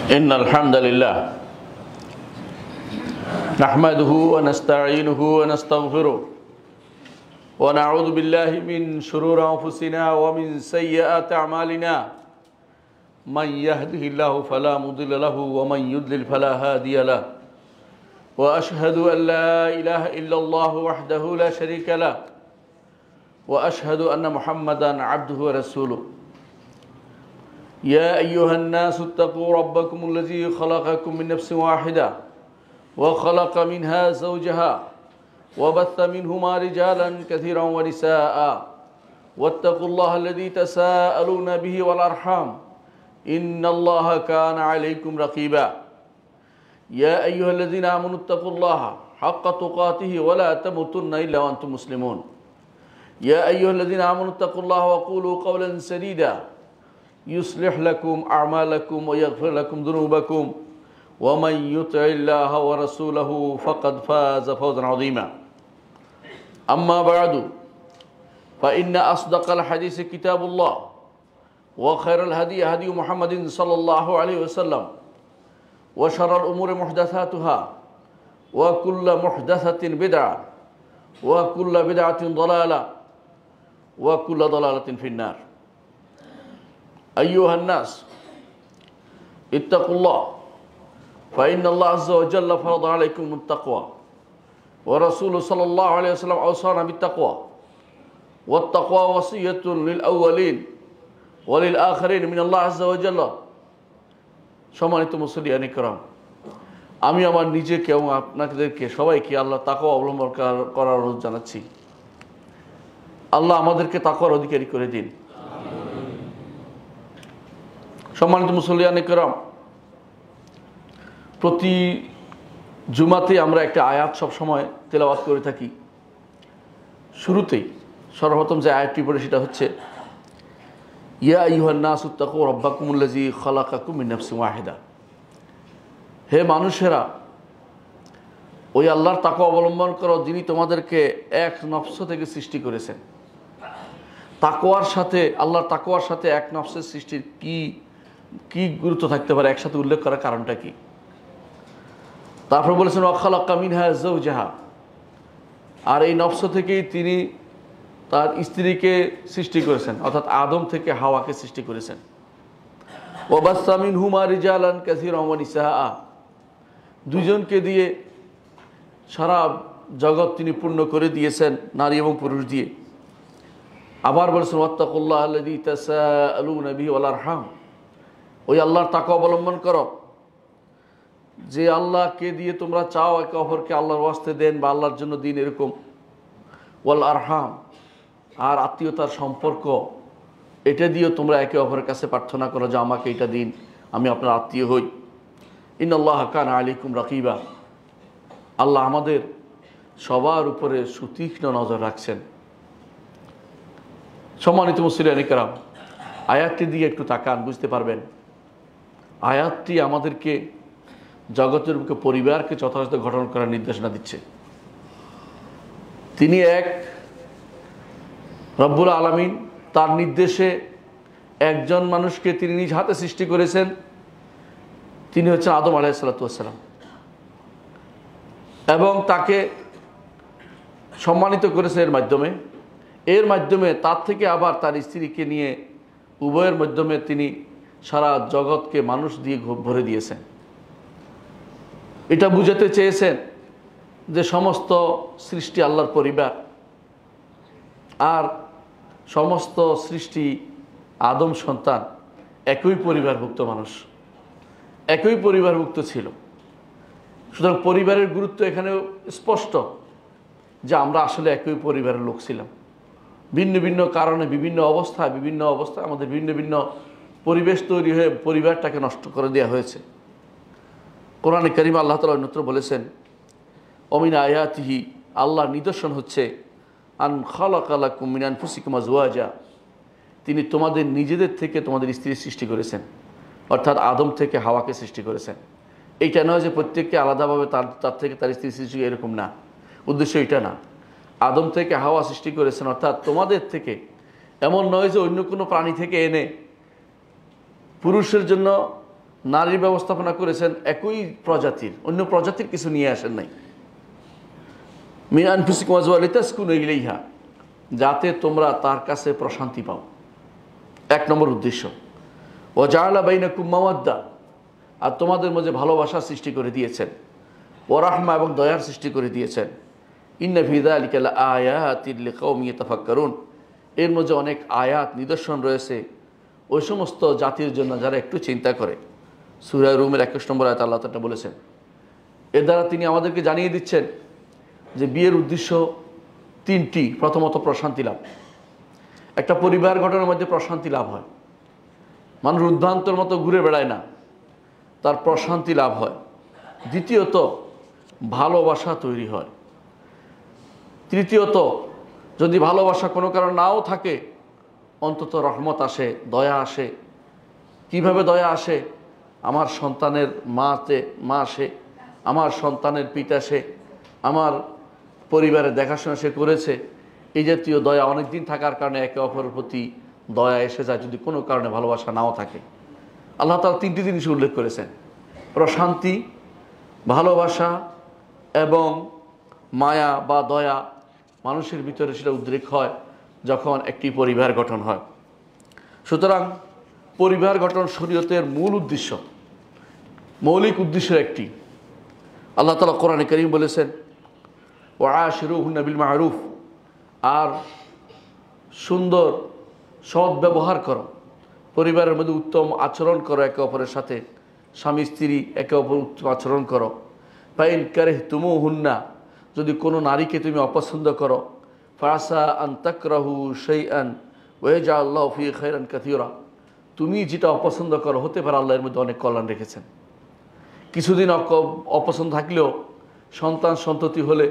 إن الحمد لله نحمده ونستعينه ونستغفره ونعوذ بالله من شرور أنفسنا ومن سيئات أعمالنا من يهده الله فلا مضل له ومن يضلل فلا هادي له وأشهد أن لا إله إلا الله وحده لا شريك له وأشهد أن محمدا عبده ورسوله يا أيها الناس اتقوا ربكم الذي خلقكم من نفس واحدة وخلق منها زوجها وبث منهما رجالا كثيرا ونساء واتقوا الله الذي تساءلون به والأرحام إن الله كان عليكم رقيبا يا أيها الذين آمنوا اتقوا الله حق تقاته ولا تموتن إلا وأنتم مسلمون يا أيها الذين آمنوا اتقوا الله وقولوا قولا سديدا يصلح لكم أعمالكم ويغفر لكم ذنوبكم ومن يطع الله ورسوله فقد فاز فوزا عظيما أما بعد فإن أصدق الحديث كتاب الله وخير الهدي هدي محمد صلى الله عليه وسلم وشر الأمور محدثاتها وكل محدثة بدعة وكل بدعة ضلالة وكل ضلالة في النار أيها الناس اتقوا الله فإن الله عز وجل فرض عليكم التقوى ورسوله صلى الله عليه وسلم أوصانا بالتقوى والتقوى وصية للأولين وللآخرين من الله عز وجل সম্মানিত মুসল্লিয়ান ইকরাম, আমি আমার নিজেকে এবং আপনাদেরকে সবাইকে আল্লাহ তাকওয়া অবলম্বন করার অনুরোধ জানাচ্ছি। আল্লাহ আমাদেরকে তাকওয়ার অধিকারী করে দিন। সম্মানিত মুসল্লিয়ান ইকরাম, প্রতি জুমাতে আমরা একটা আয়াত সব সময় তেলাওয়াত করে থাকি। শুরুতেই সর্বপ্রথম যে আয়াতটি পড়ে সেটা হচ্ছে ইয়া আইয়ুহান নাসু ইত্তাকু রাব্বাকুমুল্লাযী খালাকাকুম মিন নাফসিন ওয়াহিদা। হে মানুষেরা, ওই আল্লাহর তাকওয়া অবলম্বন করো যিনি তোমাদেরকে এক নফস থেকে সৃষ্টি করেছেন। তাকওয়ার সাথে, আল্লাহর তাকওয়ার সাথে এক নফসের সৃষ্টির কি গুরুত্ব থাকতে পারে, একসাথে উল্লেখ করার কারণটা কি? তারপর বলেছেন ওয়া খালাকা মিনহা যাওজাহা, আর এই নফস থেকেই তিনি তার স্ত্রীকে সৃষ্টি করেছেন, অর্থাৎ আদম থেকে হাওয়াকে সৃষ্টি করেছেন। ওয়া বাসসা মিনহুমা রিজালান কাসীরান ওয়া নিসাআ, দুইজনকে দিয়ে সারা জগৎ তিনি পূর্ণ করে দিয়েছেন, নারী এবং পুরুষ দিয়ে। আবার বলেছেন ওয়াত্তাকুল্লাহ আল্লাযী তাসাআলুনা বিহি ওয়াল আরহাম, ওই আল্লাহর তাকওয়া অবলম্বন করো যে আল্লাহকে দিয়ে তোমরা চাও একে অপরকে আল্লাহর ওয়াস্তে দেন বা আল্লাহর জন্য দিন, এরকম। ওয়াল আরহাম, আর আত্মীয়তার সম্পর্ক, এটা দিয়েও তোমরা একে অপরের কাছে প্রার্থনা করো যে আমাকে এটা দিন, আমি আপনার আত্মীয় হই। ইন্নাল্লাহা কানা আলাইকুম রাকিবা, আল্লাহ আমাদের সবার উপরে সুতীক্ষ্ণ নজর রাখছেন। সম্মানিত মুসলিয়ান ইকরাম, আয়াতটি দিয়ে একটু তাকান, বুঝতে পারবেন আয়াতটি আমাদেরকে জগতের বুকে পরিবারকে যথাযথ গঠন করার নির্দেশনা দিচ্ছে। তিনি এক রব্বুল আলামিন, তার নির্দেশে একজন মানুষকে তিনি নিজ হাতে সৃষ্টি করেছেন, তিনি হচ্ছেন আদম আলাইহিস সালাতু ওয়াস সালাম, এবং তাকে সম্মানিত করেছে এর মাধ্যমে তার থেকে আবার তার স্ত্রীকে নিয়ে উভয়ের মাধ্যমে তিনি সারা জগৎকে মানুষ দিয়ে ভরে দিয়েছেন। এটা বুঝাতে চেয়েছেন যে সমস্ত সৃষ্টি আল্লাহর পরিবার, আর সমস্ত সৃষ্টি আদম সন্তান একই পরিবারভুক্ত মানুষ, একই পরিবারভুক্ত ছিল। সুতরাং পরিবারের গুরুত্ব এখানেও স্পষ্ট যে আমরা আসলে একই পরিবারের লোক ছিলাম। ভিন্ন ভিন্ন কারণে বিভিন্ন অবস্থায় আমাদের ভিন্ন ভিন্ন পরিবেশ তৈরি হয়ে পরিবারটাকে নষ্ট করে দেওয়া হয়েছে। কোরআনে কারীম আল্লাহ তাআলা অন্যত্র বলেছেন ওমিন আয়াতিহি, আল্লাহর নিদর্শন হচ্ছে আন খালাকা লাকুম মিন আনফুসিকুম আজওয়াজা, তিনি তোমাদের নিজেদের থেকে তোমাদের স্ত্রী সৃষ্টি করেছেন, অর্থাৎ আদম থেকে হাওয়াকে সৃষ্টি করেছেন। এইটা নয় যে প্রত্যেককে আলাদাভাবে তার থেকে তার স্ত্রী সৃষ্টি, এরকম না, উদ্দেশ্য এটা না। আদম থেকে হাওয়া সৃষ্টি করেছেন, অর্থাৎ তোমাদের থেকে, এমন নয় যে অন্য কোনো প্রাণী থেকে এনে পুরুষের জন্য নারীর ব্যবস্থাপনা করেছেন একই প্রজাতির, অন্য প্রজাতির কিছু নিয়ে আসেন নাই। মিন আনফুসিকুম আজওয়াজান লিতাসকুনু ইলাইহা, যাতে তোমরা তার কাছে প্রশান্তি পাও, এক নম্বর উদ্দেশ্য। ওয়া জাআলা বাইনাকুম মাওয়াদ্দা, আর তোমাদের মধ্যে ভালোবাসা সৃষ্টি করে দিয়েছেন। ওয়া রাহমা, এবং দয়ার সৃষ্টি করে দিয়েছেন। ইন্না ফি যালিকা লাআয়াতিন লিকাওমিন ইয়াতাফাক্কারুন, এর মধ্যে অনেক আয়াত নিদর্শন রয়েছে ওই সমস্ত জাতির জন্য যারা একটু চিন্তা করে। সূরা রুমের 21 নম্বর আয়াতে আল্লাহ তাআলা বলেছেন। এর দ্বারা তিনি আমাদেরকে জানিয়ে দিচ্ছেন যে বিয়ের উদ্দেশ্য তিনটি। প্রথমত প্রশান্তি লাভ, একটা পরিবার গঠনের মধ্যে প্রশান্তি লাভ হয়। মানুষ উদ্ভ্রান্তর মতো ঘুরে বেড়ায় না, তার প্রশান্তি লাভ হয়। দ্বিতীয়ত ভালোবাসা তৈরি হয়। তৃতীয়ত যদি ভালোবাসা কোনো কারণ নাও থাকে, অন্তত রহমত আসে, দয়া আসে। কিভাবে দয়া আসে? আমার সন্তানের মা আসে, আমার সন্তানের পিতা সে, আমার পরিবারের দেখাশোনা সে করেছে, এই জাতীয় দয়া অনেক দিন থাকার কারণে একে অপরের প্রতি দয়া এসে যায়, যদি কোনো কারণে ভালোবাসা নাও থাকে। আল্লাহ তাআলা তিনটি জিনিস উল্লেখ করেছেন: প্রশান্তি, ভালোবাসা এবং মায়া বা দয়া। মানুষের ভিতরে সেটা উদ্রেক হয় যখন একটি পরিবার গঠন হয়। সুতরাং পরিবার গঠন শরীয়তের মূল উদ্দেশ্য, মৌলিক উদ্দেশ্যের একটি। আল্লাহ তাআলা কোরআনে কারীম বলেছেন, ওয়াআশিরুহুন্না বিল মা'রুফ, আর সুন্দর সৎ ব্যবহার করো, পরিবারের মধ্যে উত্তম আচরণ করো, একে অপরের সাথে স্বামী স্ত্রী একে অপর উত্তম আচরণ করো। ফাইন কারিহতুমুহুন্না, যদি কোনো নারীকে তুমি অপছন্দ করো, ফাসা আন তাকরাহু শাইআন ওয়া ইয়াজআলুল্লাহু ফীহি খায়রান কাসীরা, তুমি যেটা অপছন্দ করো, হতে পারে আল্লাহ এর মধ্যে অনেক কল্যাণ রেখেছেন। কিছুদিন অপছন্দ থাকলেও সন্তান সন্ততি হলে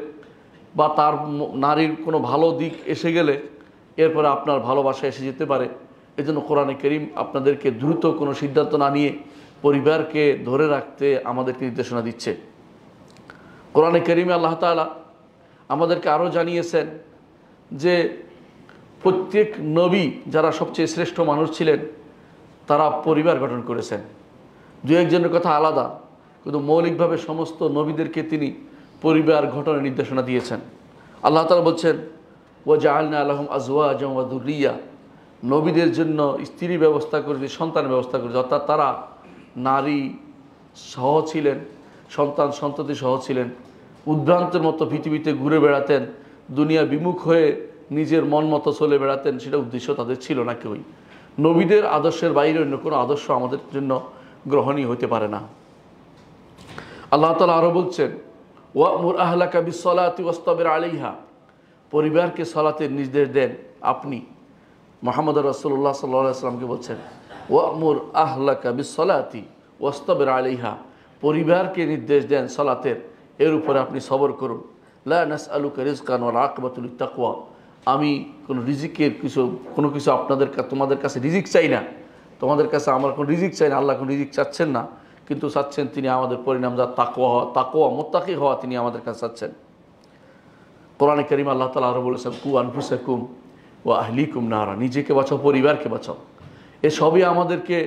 বা তার নারীর কোনো ভালো দিক এসে গেলে এরপরে আপনার ভালোবাসা এসে যেতে পারে। এজন্য কোরআনে কারীম আপনাদেরকে দ্রুত কোনো সিদ্ধান্ত না নিয়ে পরিবারকে ধরে রাখতে আমাদেরকে নির্দেশনা দিচ্ছে। কোরআনে কারীমে আল্লাহ তাআলা আমাদেরকে আরও জানিয়েছেন যে প্রত্যেক নবী যারা সবচেয়ে শ্রেষ্ঠ মানুষ ছিলেন, তারা পরিবার গঠন করেছেন। দু একজনের কথা আলাদা, কিন্তু মৌলিকভাবে সমস্ত নবীদেরকে তিনি পরিবার গঠনের নির্দেশনা দিয়েছেন। আল্লাহ তাআলা বলছেন, ওয়া জাআলনা লাহুম আজওয়াজান ওয়া যুররিয়া, নবীদের জন্য স্ত্রীর ব্যবস্থা করেছি, সন্তানের ব্যবস্থা করেছি। অর্থাৎ তারা নারী সহ ছিলেন, সন্তান সন্ততি সহ ছিলেন। উদ্ভ্রান্তের মতো পৃথিবীতে ঘুরে বেড়াতেন, দুনিয়া বিমুখ হয়ে নিজের মন মতো চলে বেড়াতেন, সেটা উদ্দেশ্য তাদের ছিল না কেউই। নবীদের আদর্শের বাইরে অন্য কোনো আদর্শ আমাদের জন্য গ্রহণীয় হতে পারে না। আল্লাহ তাআলা আরও বলছেন, ওয়া'মুর আহলাকা বিস-সালাতি ওয়াসতাবির আলাইহা, পরিবারকে সালাতের নির্দেশ দেন আপনি। মুহাম্মদ রাসূলুল্লাহ সাল্লাল্লাহু আলাইহি ওয়াসাল্লামকে বলছেন, ওয়া'মুর আহলাকা বিস-সালাতি ওয়াসতাবির আলাইহা, পরিবারকে নির্দেশ দেন সালাতের, এর উপরে আপনি সবর করুন। লা নাসআলুকা রিজকান ওয়াল আকিবাতু লিত-তাকওয়া, আমি কোনো রিজিকের কোনো কিছু তোমাদের কাছে রিজিক চাই না, তোমাদের কাছে আমার কোনো রিজিক চাই না। আল্লাহ কোনো রিজিক চাচ্ছেন না, কিন্তু চাচ্ছেন তিনি আমাদের পরিণাম যা তাকওয়া মুত্তাকি হওয়া, তিনি আমাদের কাছে চাচ্ছেন। কোরআনে কারীমে আল্লাহ তাআলা আরও বলেছেন, কু আনফুসাকুম ওয়া আহলিকুম নারা, নিজেকে বাঁচাও, পরিবারকে বাঁচাও। এ সবই আমাদেরকে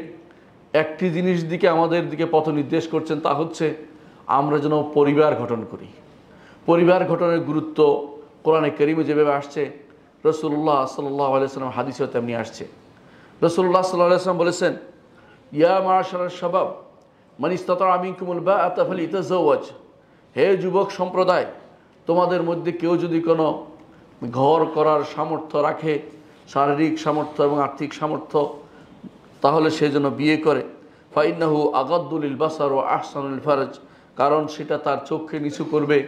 একটি জিনিস দিকে আমাদের দিকে পথ নির্দেশ করছেন, তা হচ্ছে আমরা যেন পরিবার গঠন করি। পরিবার গঠনের গুরুত্ব কোরআনে কারীমে যেভাবে আসছে, রাসূলুল্লাহ সাল্লাল্লাহু আলাইহি ওয়াসাল্লাম হাদিসেও তেমনি আসছে। রাসূলুল্লাহ সাল্লাল্লাহু আলাইহি ওয়াসাল্লাম বলেছেন, ইয়া মা'শারাশ শাবাব মান ইসতাতা'a মিনকুমুল বাআতা ফালিতাযাওয়াজ, হে যুবক সম্প্রদায়, তোমাদের মধ্যে কেউ যদি কোনো ঘর করার সামর্থ্য রাখে, শারীরিক সামর্থ্য এবং আর্থিক সামর্থ্য, তাহলে সে যেন বিয়ে করে। ফাইন্নাহু আগাদ্দু লিল বাসার ওয়া আহসানু লিল ফারজ, কারণ সেটা তার চোখকে নিচু করবে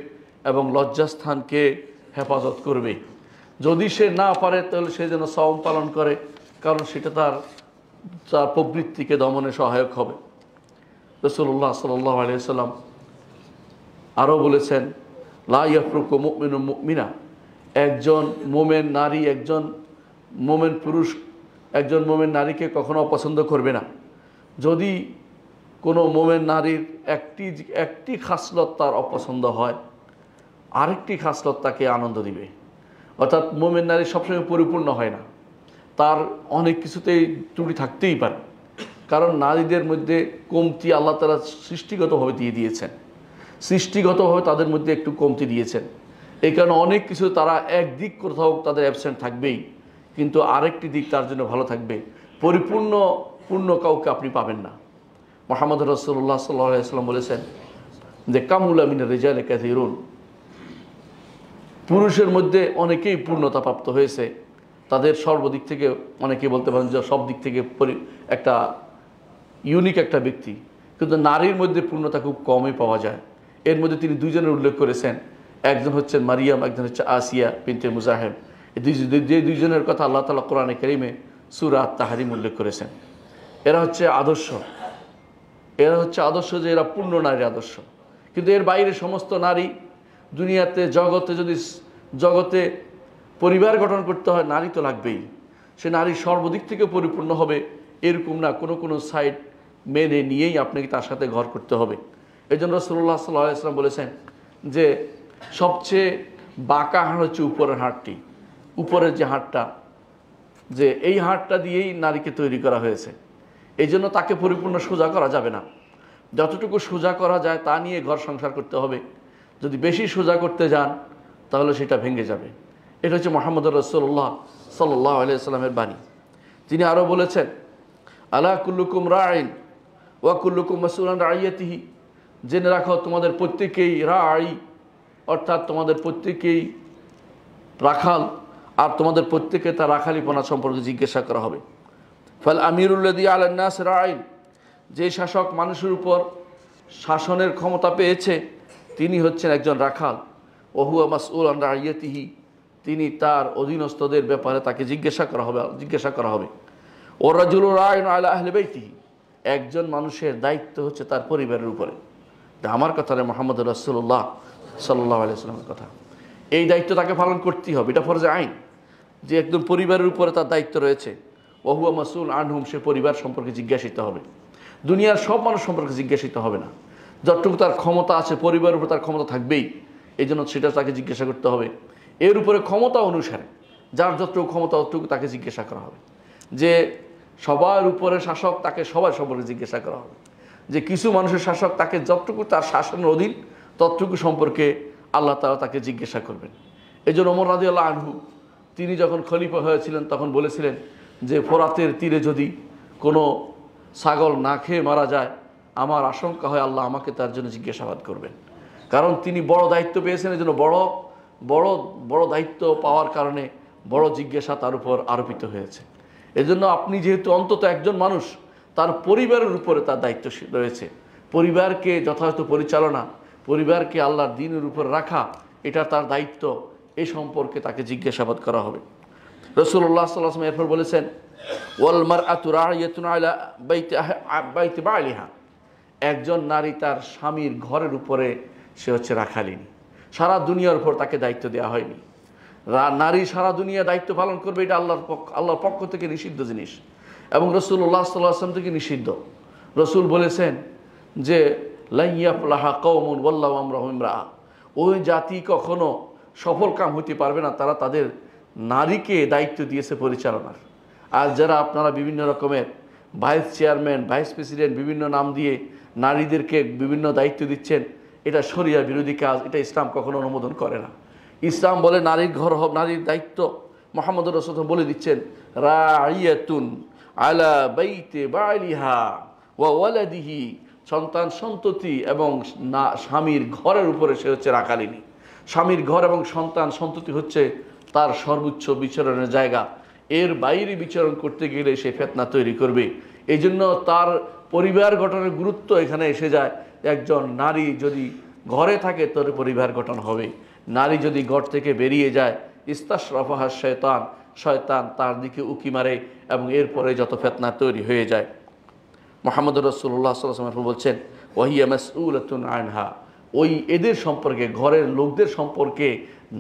এবং লজ্জাস্থানকে হেফাজত করবে। যদি সে না পারে তাহলে সে যেন সওম পালন করে, কারণ সেটা তার প্রবৃত্তিকে দমনে সহায়ক হবে। রাসূলুল্লাহ সাল্লাল্লাহু আলাইহি ওয়াসাল্লাম আরও বলেছেন, লা ইয়াফরুকু মুমিনুম মুমিনা, একজন মোমেন নারী একজন মোমেন পুরুষ একজন মোমেন নারীকে কখনো অপছন্দ করবে না। যদি কোনো মোমেন নারীর একটি খাসলত তার অপছন্দ হয়, আরেকটি খাসলত তাকে আনন্দ দিবে। অর্থাৎ মোমেন নারী সবসময় পরিপূর্ণ হয় না, তার অনেক কিছুতেই ত্রুটি থাকতেই পারে। কারণ নারীদের মধ্যে কমতি আল্লাহ তাআলা সৃষ্টিগতভাবে দিয়ে দিয়েছেন, সৃষ্টিগতভাবে তাদের মধ্যে একটু কমতি দিয়েছেন। এই কারণে অনেক কিছু তারা একদিক কোথাও তাদের অ্যাবসেন্ট থাকবেই, কিন্তু আরেকটি দিক তার জন্য ভালো থাকবে। পূর্ণ কাউকে আপনি পাবেন না। মুহাম্মদ রাসূলুল্লাহ সাল্লাল্লাহু আলাইহি ওয়াসাল্লাম বলেছেন যে কামুলা মিনার রিজালি কাসীরুন, পুরুষের মধ্যে অনেকেই পূর্ণতা প্রাপ্ত হয়েছে, তাদের সর্বদিক থেকে অনেকেই বলতে পারেন যে সব দিক থেকে একটা ইউনিক একটা ব্যক্তি, কিন্তু নারীর মধ্যে পূর্ণতা খুব কমই পাওয়া যায়। এর মধ্যে তিনি দুইজনের উল্লেখ করেছেন, একজন হচ্ছেন মারিয়াম, একজন হচ্ছে আসিয়া বিনতে মুজাহিম। যে দুইজনের কথা আল্লাহ তাআলা কোরআনে কারীমে সূরা আত-তাহরিম উল্লেখ করেছেন। এরা হচ্ছে আদর্শ যে এরা পূর্ণ নারীর আদর্শ। কিন্তু এর বাইরে সমস্ত নারী দুনিয়াতে জগতে পরিবার গঠন করতে হয়, নারী তো লাগবেই। সে নারী সর্বদিক থেকে পরিপূর্ণ হবে এরকম না, কোনো সাইড মেনে নিয়েই আপনাকে তার সাথে ঘর করতে হবে। এই জন্য রাসূলুল্লাহ সাল্লাল্লাহু আলাইহি ওয়াসাল্লাম বলেছেন যে সবচেয়ে বাঁকা হাড় হচ্ছে উপরের হাড়টি, উপরের যে হাড়টা, যে এই হাড়টা দিয়েই নারীকে তৈরি করা হয়েছে। এই জন্য তাকে পরিপূর্ণ সোজা করা যাবে না, যতটুকু সোজা করা যায় তা নিয়ে ঘর সংসার করতে হবে। যদি বেশি সোজা করতে যান তাহলে সেটা ভেঙে যাবে। এটা হচ্ছে মুহাম্মদুর রাসূলুল্লাহ সাল্লাল্লাহু আলাইহি ওয়াসাল্লামের বাণী। তিনি আরও বলেছেন আলা কুল্লুকুম রাঈন ওয়া কুল্লুকুম মাসউলুন আন রাইয়াতিহি, জেনে রাখো তোমাদের প্রত্যেকেই রাঈ, অর্থাৎ তোমাদের প্রত্যেকেই রাখাল, আর তোমাদের প্রত্যেকে তার রাখালিপনা সম্পর্কে জিজ্ঞাসা করা হবে। ফাল আমিরুল্লাযী আলান নাস রাঈন, যে শাসক মানুষের উপর শাসনের ক্ষমতা পেয়েছে তিনি হচ্ছেন একজন রাখাল। ওয়া হুয়া মাসউলুন আন রাইয়াতিহি, তিনি তার অধীনস্থদের ব্যাপারে তাকে জিজ্ঞাসা করা হবে। ও রাজুলু রাঈন আলা আহলি বাইতিহি, একজন মানুষের দায়িত্ব হচ্ছে তার পরিবারের উপরে। আমার কথা নয়, মুহাম্মদ রাসূলুল্লাহ সাল্লাল্লাহু আলাইহি ওয়াসাল্লামের কথা। এই দায়িত্ব তাকে পালন করতেই হবে, এটা ফরজে আইন যে একদম পরিবারের উপরে তার দায়িত্ব রয়েছে। ওয়া হুয়া মাসউল আনহুম, সে পরিবার সম্পর্কে জিজ্ঞাসিত হবে। দুনিয়ার সব মানুষ সম্পর্কে জিজ্ঞাসিত হবে না, যতটুকু তার ক্ষমতা আছে পরিবারের উপর তার ক্ষমতা থাকবেই, এই জন্য সেটা তাকে জিজ্ঞাসা করতে হবে। এর উপরে ক্ষমতা অনুসারে যার যতটুকু ক্ষমতা ততটুকু তাকে জিজ্ঞাসা করা হবে। যে সবার উপরে শাসক, তাকে সবার সম্পর্কে জিজ্ঞাসা করা হবে। যে কিছু মানুষের শাসক, তাকে যতটুকু তার শাসনের অধীন ততটুকু সম্পর্কে আল্লাহ তাআলা তাকে জিজ্ঞাসা করবেন। এই জন্য ওমর রাদিয়াল্লাহু আনহু তিনি যখন খলিফা হয়েছিলেন তখন বলেছিলেন যে ফোরাতের তীরে যদি কোনো ছাগল না খেয়ে মারা যায়, আমার আশঙ্কা হয় আল্লাহ আমাকে তার জন্য জিজ্ঞাসাবাদ করবেন। কারণ তিনি বড় দায়িত্ব পেয়েছেন, এই জন্য বড় দায়িত্ব পাওয়ার কারণে বড় জিজ্ঞাসা তার উপর আরোপিত হয়েছে। এজন্য আপনি যেহেতু অন্তত একজন মানুষ, তার পরিবারের উপরে তার দায়িত্ব রয়েছে। পরিবারকে যথাযথ পরিচালনা, পরিবারকে আল্লাহর দ্বীনের উপর রাখা, এটা তার দায়িত্ব। এই সম্পর্কে তাকে জিজ্ঞাসাবাদ করা হবে। রাসূলুল্লাহ সাল্লাল্লাহু আলাইহি ওয়াসাল্লাম এরপর বলেছেন ওয়াল মারআতু রাইয়াতুন আলা বাইতি বালিহা, একজন নারী তার স্বামীর ঘরের উপরে সে হচ্ছে রাখালিনী। সারা দুনিয়ার উপর তাকে দায়িত্ব দেওয়া হয়নি। নারী সারা দুনিয়া দায়িত্ব পালন করবে, এটা আল্লাহর পক্ষ থেকে নিষিদ্ধ জিনিস, এবং রাসূলুল্লাহ সাল্লাল্লাহু আলাইহি ওয়াসাল্লাম থেকে নিষিদ্ধ। রাসূল বলেছেন যে লা ইয়াফলাহা কওমুন ওয়াল্লাহু আমরুহুম ইমরাআ, ওই জাতি কখনো সফল কাম হতে পারবে না, তারা তাদের নারীকে দায়িত্ব দিয়েছে পরিচালনার। আর যারা আপনারা বিভিন্ন রকমের ভাইস চেয়ারম্যান, ভাইস প্রেসিডেন্ট বিভিন্ন নাম দিয়ে নারীদেরকে বিভিন্ন দায়িত্ব দিচ্ছেন, এটা শরিয়া বিরোধী কাজ, এটা ইসলাম কখনো অনুমোদন করে না। ইসলাম বলে নারীর ঘর হোক, নারীর দায়িত্ব মুহাম্মদ রাসূলুল্লাহ বলে দিচ্ছেন রাইয়াতুন আলা বাইতি বালিহা ওয়া ওয়ালাদিহি, সন্তান সন্ততি এবং স্বামীর ঘরের উপরে সে হচ্ছে রাখালিনী। স্বামীর ঘর এবং সন্তান সন্ততি হচ্ছে তার সর্বোচ্চ বিচরণের জায়গা। এর বাইরে বিচরণ করতে গেলে সে ফিতনা তৈরি করবে। এই জন্য তার পরিবার গঠনের গুরুত্ব এখানে এসে যায়। একজন নারী যদি ঘরে থাকে তার পরিবার গঠন হবে, নারী যদি ঘর থেকে বেরিয়ে যায় ইস্তাশরাফাহা শয়তান তার দিকে উকি মারে এবং এরপরে যত ফিতনা তৈরি হয়ে যায়। মুহাম্মদ রাসূলুল্লাহ সাল্লাল্লাহু আলাইহি ওয়াসাল্লাম বলছেন ওয়াহিয়া মাসউলাতুন আনহা, ওই এদের সম্পর্কে, ঘরের লোকদের সম্পর্কে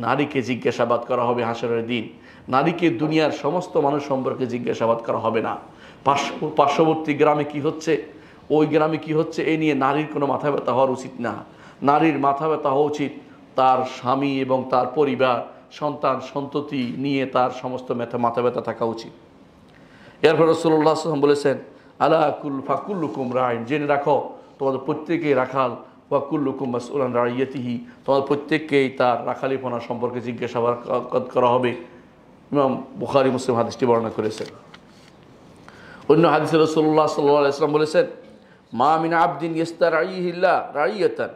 নারীকে জিজ্ঞাসাবাদ করা হবে হাসরের দিন। নারীকে দুনিয়ার সমস্ত মানুষ সম্পর্কে জিজ্ঞাসাবাদ করা হবে না। পার্শ্ববর্তী গ্রামে কি হচ্ছে, ওই গ্রামে কি হচ্ছে, এই নিয়ে নারীর কোনো মাথা ব্যথা হওয়ার উচিত না। নারীর মাথা ব্যথা হওয়া উচিত তার স্বামী এবং তার পরিবার, সন্তান সন্ততি নিয়ে তার সমস্ত মাথা ব্যথা থাকা উচিত। এরপর রাসূলুল্লাহ সাল্লাল্লাহু আলাইহি ওয়াসাল্লাম বলেছেন আলা ফাকুল্লুকুম রাইন, জেনে রাখো তোমাদের প্রত্যেকেই রাখাল, ওয়াকুল্লুকুম মাসউলান রাইয়াতিহি, তোমাদের প্রত্যেককেই তার রাখালিপনা সম্পর্কে জিজ্ঞাসাবাদ করা হবে। ইমাম বুখারী মুসলিম হাদিসটি বর্ণনা করেছেন। অন্য হাদিসে রাসূলুল্লাহ সাল্লাল্লাহু আলাইহি ওয়াসাল্লাম বলেছেন, মা মিন আবদিন ইস্তারাইহিল্লাহ রাইয়াতান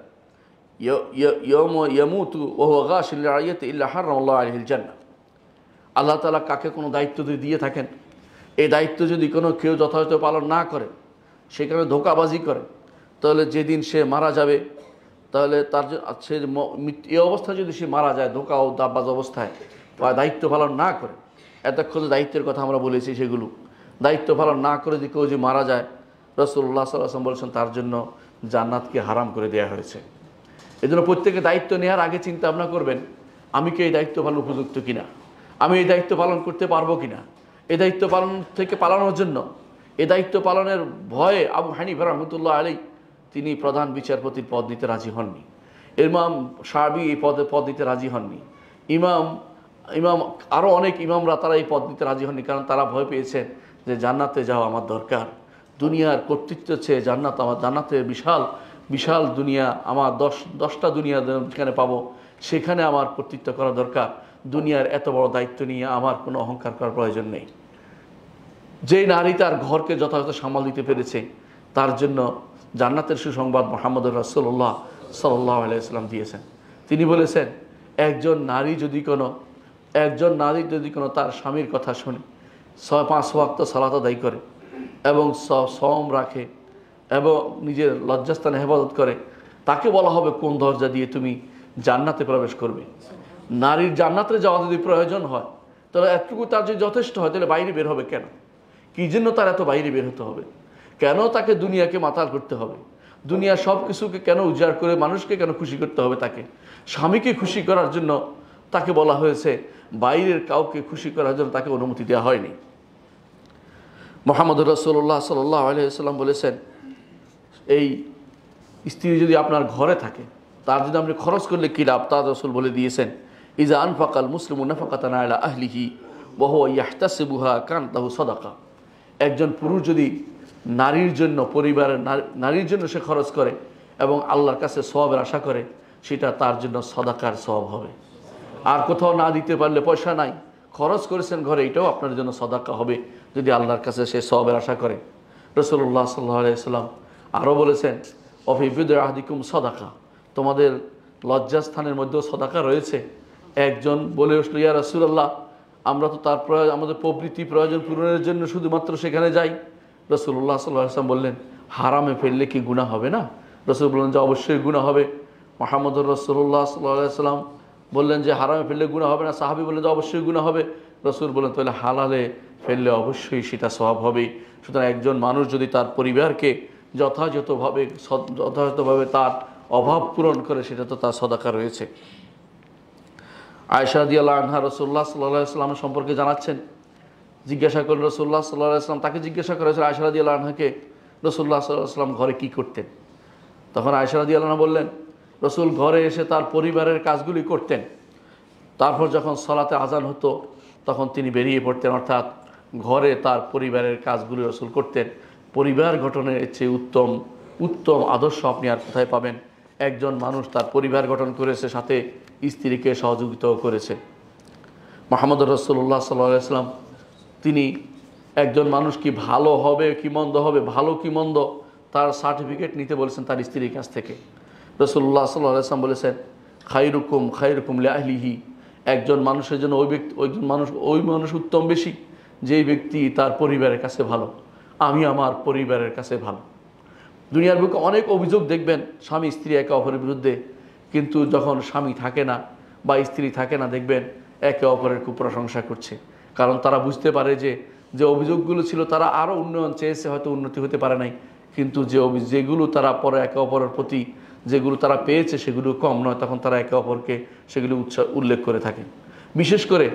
ইয়ামুতু ওয়া হুয়া গাশিল রাইয়াতি ইল্লা হারামাল্লাহু আলাইহিল জান্নাহ। আল্লাহ তাআলা কাকে কোনো দায়িত্ব দিয়ে থাকেন, এই দায়িত্ব যদি কোনো কেউ যথাযথ পালন না করে, সেখানে ধোঁকাবাজি করে, তাহলে যেদিন সে মারা যাবে, তাহলে তার সে এই অবস্থায় যদি সে মারা যায় ধোঁকা ও দাববাজ অবস্থায় বা দায়িত্ব পালন না করে, এতক্ষণ দায়িত্বের কথা আমরা বলেছি, সেগুলো দায়িত্ব পালন না করে যে কেউ যে মারা যায়, রাসূলুল্লাহ সাল্লাল্লাহু আলাইহি ওয়াসাল্লাম বলেছেন তার জন্য জান্নাতকে হারাম করে দেওয়া হয়েছে। এই জন্য প্রত্যেকে দায়িত্ব নেওয়ার আগে চিন্তা ভাবনা করবেন, আমি কি এই দায়িত্ব পালন উপযুক্ত কিনা, আমি এই দায়িত্ব পালন করতে পারবো কিনা। এই দায়িত্ব পালন থেকে পালানোর জন্য, এই দায়িত্ব পালনের ভয়ে আবু হানিফা রাহমাতুল্লাহ আলাইহি তিনি প্রধান বিচারপতির পদ নিতে রাজি হননি। ইমাম শাফিঈ এই পদ নিতে রাজি হননি। ইমাম আরও অনেক ইমামরা তারা এই পদ নিতে রাজি হননি, কারণ তারা ভয় পেয়েছেন যে জান্নাতে যাওয়া আমার দরকার, দুনিয়ার কর্তৃত্ব চেয়ে জান্নাত আমার, জান্নাতের বিশাল বিশাল দুনিয়া, আমার 10টা দুনিয়া যেখানে পাবো সেখানে আমার কর্তৃত্ব করা দরকার। দুনিয়ার এত বড় দায়িত্ব নিয়ে আমার কোনো অহংকার করার প্রয়োজন নেই। যে নারী তার ঘরকে যথাযথ সামাল দিতে পেরেছে, তার জন্য জান্নাতের সুসংবাদ মুহাম্মদুর রাসূলুল্লাহ সাল্লাল্লাহু আলাইহি ওয়াসাল্লাম দিয়েছেন। তিনি বলেছেন, একজন নারী যদি কোনো তার স্বামীর কথা শুনে 5 ওয়াক্ত সালাত আদায় করে এবং সওম রাখে এবং নিজের লজ্জাস্থানে হেফাজত করে, তাকে বলা হবে কোন দরজা দিয়ে তুমি জান্নাতে প্রবেশ করবে। নারীর জান্নাতে যাওয়া যদি প্রয়োজন হয়, তাহলে এতটুকু তার যদি যথেষ্ট হয়, তাহলে বাইরে বের হবে কেন? কী জন্য তার এত বাইরে বের হতে হবে? কেন তাকে দুনিয়াকে মাতাল করতে হবে? দুনিয়ার সব কিছুকে কেন উজাড় করে মানুষকে কেন খুশি করতে হবে? তাকে স্বামীকে খুশি করার জন্য তাকে বলা হয়েছে, বাইরের কাউকে খুশি করার জন্য তাকে অনুমতি দেওয়া হয়নি। মুহাম্মদুর রাসূলুল্লাহ সাল্লাল্লাহু আলাইহি ওয়াসাল্লাম বলেছেন, এই স্ত্রী যদি আপনার ঘরে থাকে, তার যদি আপনি খরচ করলে কী লাভ, তা রাসূল বলে দিয়েছেন, ইজা আনফাকাল মুসলিমু নাফাকাতান আলা আহলিহি ওয়া হুয়া ইয়াহতাসিবুহা কানাত লাহু সাদাকা। একজন পুরুষ যদি নারীর জন্য, পরিবারের নারীর জন্য সে খরচ করে এবং আল্লাহর কাছে সওয়াবের আশা করে, সেটা তার জন্য সাদাকার সওয়াব হবে। আর কোথাও না দিতে পারলে, পয়সা নাই, খরচ করেছেন ঘরে, এটাও আপনার জন্য সাদাকা হবে যদি আল্লাহর কাছে সে সওয়াবের আশা করে। রাসূলুল্লাহ সাল্লাল্লাহু আলাইহি ওয়াসাল্লাম আরও বলেছেন, অফি বিদআ আহদিকুম সাদাকা, তোমাদের লজ্জাস্থানের মধ্যেও সাদাকা রয়েছে। একজন বলে উঠল, ইয়া রাসূলুল্লাহ, আমরা তো তার আমাদের প্রভৃতি প্রয়োজন পূরণের জন্য শুধুমাত্র সেখানে যাই। রাসূলুল্লাহ সাল্লাল্লাহু আলাইহি ওয়াসাল্লাম বললেন, হারামে ফেললে কি গুনাহ হবে না? রাসূল বললেন যে অবশ্যই গুনাহ হবে। মুহাম্মদুর রাসূলুল্লাহ সাল্লাল্লাহু আলাইহি ওয়াসাল্লাম বললেন যে হারামে ফেললে গুনাহ হবে না? সাহাবী বললেন যে অবশ্যই গুনাহ হবে। রাসূল বললেন তাহলে হালালে ফেললে অবশ্যই সেটা সওয়াব হবে। সুতরাং একজন মানুষ যদি তার পরিবারকে যথাযথভাবে তার অভাব পূরণ করে, সেটা তো তার সাদাকা রয়েছে। আয়েশা রাদিয়াল্লাহু আনহা রাসূলুল্লাহ সাল্লাল্লাহু আলাইহি ওয়াসাল্লাম সম্পর্কে জানাচ্ছেন, জিজ্ঞাসা করলেন রাসূলুল্লাহ সাল্লাল্লাহু আলাইহি ওয়াসাল্লাম, তাকে জিজ্ঞাসা করা হয়েছিল আয়েশা রাদিয়াল্লাহু আনহাকে, রাসূলুল্লাহ সাল্লাল্লাহু আলাইহি ওয়াসাল্লাম ঘরে কী করতেন? তখন আয়েশা রাদিয়াল্লাহু আনহা বললেন, রাসূল ঘরে এসে তার পরিবারের কাজগুলি করতেন, তারপর যখন সালাতে আজান হতো তখন তিনি বেরিয়ে পড়তেন, অর্থাৎ ঘরে তার পরিবারের কাজগুলি রাসূল করতেন। পরিবার গঠনের চেয়ে উত্তম আদর্শ আপনি আর কোথায় পাবেন? একজন মানুষ তার পরিবার গঠন করেছে, সাথে স্ত্রীকে সহযোগিতাও করেছে। মুহাম্মদুর রাসূলুল্লাহ সাল্লাল্লাহু আলাইহি ওয়াসাল্লাম তিনি একজন মানুষ কি ভালো হবে কি মন্দ হবে, ভালো কি মন্দ, তার সার্টিফিকেট নিতে বলেছেন তার স্ত্রীর কাছ থেকে। রাসূলুল্লাহ সাল্লাল্লাহু আলাইহি ওয়াসাল্লাম বলেছেন, খায়রুকুম লিআহলিহি, একজন মানুষের জন্য ওই মানুষ উত্তম বেশি যেই ব্যক্তি তার পরিবারের কাছে ভালো। আমি আমার পরিবারের কাছে ভালো। দুনিয়ার বুকে অনেক অভিযোগ দেখবেন স্বামী স্ত্রী একে অপরের বিরুদ্ধে, কিন্তু যখন স্বামী থাকে না বা স্ত্রী থাকে না, দেখবেন একে অপরের খুব প্রশংসা করছে। কারণ তারা বুঝতে পারে যে অভিযোগগুলো ছিল, তারা আরও উন্নয়ন চেয়েছে, হয়তো উন্নতি হতে পারে নাই, কিন্তু যেগুলো তারা পরে একে অপরের প্রতি যেগুলো তারা পেয়েছে সেগুলো কম নয়, তখন তারা একে অপরকে সেগুলো উল্লেখ করে থাকে। বিশেষ করে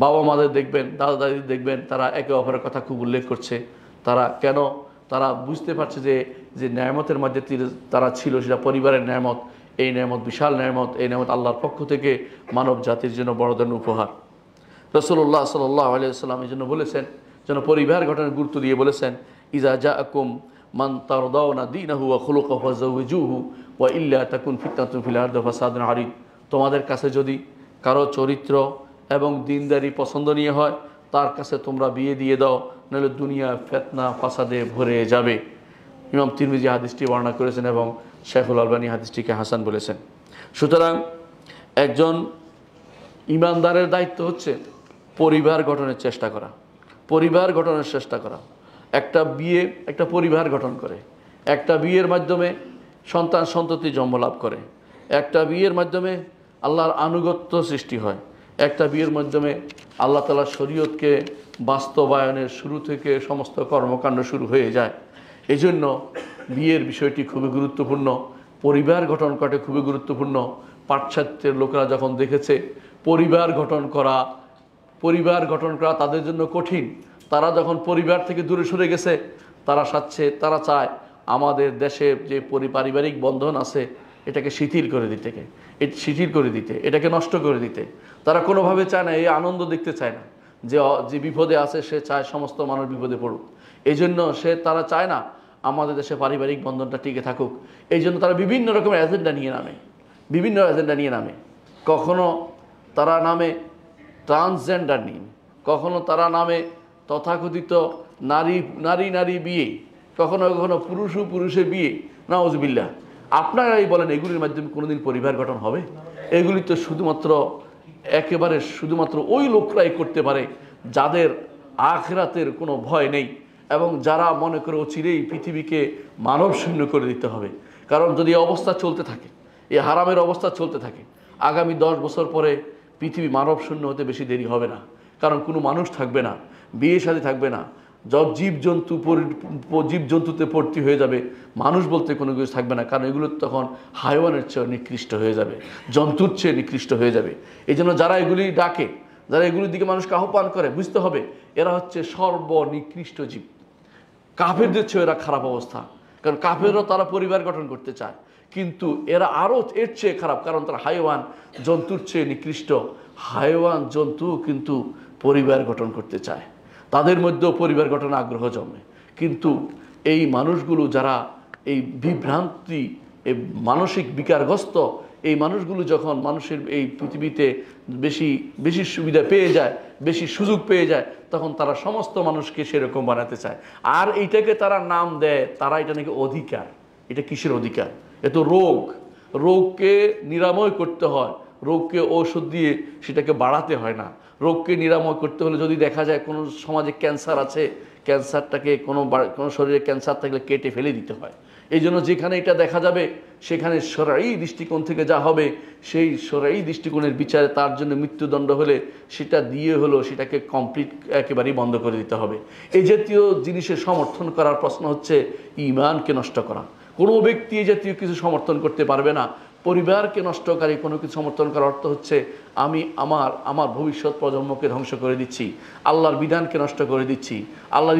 বাবা মাদের দেখবেন, দাদা দাদিদের দেখবেন, তারা একে অপরের কথা খুব উল্লেখ করছে। তারা বুঝতে পারছে যে নেয়ামতের মধ্যে তারা ছিল, সেটা পরিবারের নেয়ামত। এই নেয়ামত বিশাল নেয়ামত, এই নেয়ামত আল্লাহর পক্ষ থেকে মানব জাতির জন্য বড় ধরনের উপহার। রাসূলুল্লাহ সাল্লাল্লাহু আলাইহি ওয়াসাল্লাম এই জন্য বলেছেন, যেন পরিবার গঠনের গুরুত্ব দিয়ে বলেছেন, ইজা জাআকুম মান তারদাউনা দীনাহু ওয়া খুলুকাহু ফাযাওয়িজুহু ওয়া ইল্লা তাকুন ফিতনাতুন ফিল আরদি ওয়া ফাসাদুন আরিদ। তোমাদের কাছে যদি কারো চরিত্র এবং দিনদারি পছন্দনীয় হয় তার কাছে তোমরা বিয়ে দিয়ে দাও, নাহলে দুনিয়া ফিতনা ফাসাদে ভরে যাবে। ইমাম তিরমিজি হাদিসটি বর্ণনা করেছেন এবং শেখুল আলবানী হাদিসটিকে হাসান বলেছেন। সুতরাং একজন ইমানদারের দায়িত্ব হচ্ছে পরিবার গঠনের চেষ্টা করা, পরিবার গঠনের চেষ্টা করা। একটা বিয়ে একটা পরিবার গঠন করে, একটা বিয়ের মাধ্যমে সন্তান সন্ততি জন্ম লাভ করে, একটা বিয়ের মাধ্যমে আল্লাহর আনুগত্য সৃষ্টি হয়, একটা বিয়ের মাধ্যমে আল্লাহ তাআলার শরীয়তকে বাস্তবায়নের শুরু থেকে সমস্ত কর্মকাণ্ড শুরু হয়ে যায়। এই জন্য বিয়ের বিষয়টি খুবই গুরুত্বপূর্ণ, পরিবার গঠন করাটা খুবই গুরুত্বপূর্ণ। পাশ্চাত্যের লোকেরা যখন দেখেছে পরিবার গঠন করা তাদের জন্য কঠিন, তারা যখন পরিবার থেকে দূরে সরে গেছে, তারা চায় আমাদের দেশে যে পারিবারিক বন্ধন আছে এটাকে শিথিল করে দিতে, এটাকে নষ্ট করে দিতে। তারা কোনোভাবে চায় না, এই আনন্দ দেখতে চায় না, যে বিপদে আছে সে চায় সমস্ত মানুষ বিপদে পড়ুক। এই জন্য তারা চায় না আমাদের দেশে পারিবারিক বন্ধনটা টিকে থাকুক। এই জন্য তারা বিভিন্ন রকমের এজেন্ডা নিয়ে নামে। কখনো তারা নামে ট্রান্সজেন্ডার নিয়ে, কখনো তারা নামে তথাকথিত নারী বিয়ে, কখনো পুরুষে বিয়ে। নাউজুবিল্লাহ। আপনারা এই বলেন এগুলির মাধ্যমে কোনোদিন পরিবার গঠন হবে? এগুলি তো শুধুমাত্র ওই লোকরাই করতে পারে যাদের আখিরাতের কোনো ভয় নেই এবং যারা মনে করে অচিরেই পৃথিবীকে মানব শূন্য করে দিতে হবে। কারণ যদি এই অবস্থা চলতে থাকে, এই হারামের অবস্থা চলতে থাকে, আগামী 10 বছর পরে পৃথিবী মানব শূন্য হতে বেশি দেরি হবে না। কারণ কোনো মানুষ থাকবে না, বিয়ে শাদী থাকবে না, জীবজন্তুতে ভর্তি হয়ে যাবে, মানুষ বলতে কোনো কিছু থাকবে না। কারণ এগুলো তখন হাইওয়ানের চেয়ে নিকৃষ্ট হয়ে যাবে, জন্তুর চেয়ে নিকৃষ্ট হয়ে যাবে। এই জন্য যারা এগুলি ডাকে, যারা এগুলির দিকে মানুষকে আহ্বান করে, বুঝতে হবে এরা হচ্ছে সর্বনিকৃষ্ট জীব। কাফেরদের চেয়ে এরা খারাপ অবস্থা, কারণ কাফেরও তারা পরিবার গঠন করতে চায়, কিন্তু এরা আরও এর চেয়ে খারাপ, কারণ তারা হাইওয়ান, জন্তুর চেয়ে নিকৃষ্ট। হাইওয়ান জন্তু কিন্তু পরিবার গঠন করতে চায়, তাদের মধ্যেও পরিবার গঠনে আগ্রহ জন্মে। কিন্তু এই মানুষগুলো যারা এই বিভ্রান্তি, এই মানসিক বিকারগ্রস্ত, এই মানুষগুলো যখন মানুষের এই পৃথিবীতে বেশি সুবিধা পেয়ে যায়, বেশি সুযোগ পেয়ে যায়, তখন তারা সমস্ত মানুষকে সেরকম বানাতে চায়। আর এইটাকে তারা নাম দেয়, তারা এটা নাকি অধিকার। এটা কিসের অধিকার? এ তো রোগকে নিরাময় করতে হয়, রোগকে ঔষধ দিয়ে সেটাকে বাড়াতে হয় না। রোগকে নিরাময় করতে হলে যদি দেখা যায় কোনো সমাজে ক্যান্সার আছে, ক্যান্সারটাকে কোনো শরীরে ক্যান্সার থাকলে কেটে ফেলে দিতে হয়। এই জন্য যেখানে এটা দেখা যাবে সেখানে শরঈ দৃষ্টিকোণ থেকে যা হবে, সেই শরঈ দৃষ্টিকোণের বিচারে তার জন্য মৃত্যুদণ্ড হলে সেটা দিয়ে সেটাকে কমপ্লিট একেবারেই বন্ধ করে দিতে হবে। এই জাতীয় জিনিসের সমর্থন করার প্রশ্ন হচ্ছে ঈমানকে নষ্ট করা। কোনো ব্যক্তি এই জাতীয় কিছু সমর্থন করতে পারবে না। পরিবারকে নষ্টকারী কোনো কিছু সমর্থন করার অর্থ হচ্ছে আমি আমার ভবিষ্যৎ প্রজন্মকে ধ্বংস করে দিচ্ছি, আল্লাহর বিধানকে নষ্ট করে দিচ্ছি, আল্লাহর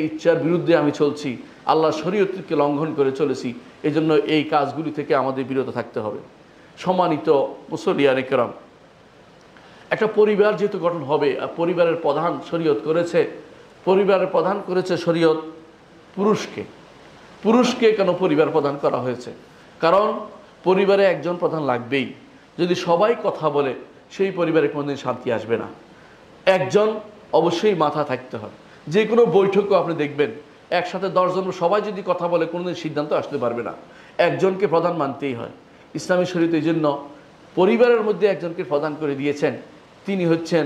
ইচ্ছার বিরুদ্ধে আমি চলছি, আল্লাহর শরীয়তকে লঙ্ঘন করে চলেছি। এই জন্য এই কাজগুলি থেকে আমাদের বিরত থাকতে হবে। সম্মানিত মুসল্লিয়ানে কেরাম, একটা পরিবার যেহেতু গঠন হবে, আর পরিবারের প্রধান করেছে শরীয়ত পুরুষকে কেন পরিবার প্রদান করা হয়েছে? কারণ পরিবারে একজন প্রধান লাগবেই। যদি সবাই কথা বলে সেই পরিবারে কোনোদিন শান্তি আসবে না। একজন অবশ্যই মাথা থাকতে হয়। যে কোনো বৈঠকও আপনি দেখবেন একসাথে 10 জন সবাই যদি কথা বলে কোনোদিন সিদ্ধান্ত আসতে পারবে না। একজনকে প্রধান মানতেই হয়। ইসলামী শরীয়ত এই জন্য পরিবারের মধ্যে একজনকে প্রদান করে দিয়েছেন। তিনি হচ্ছেন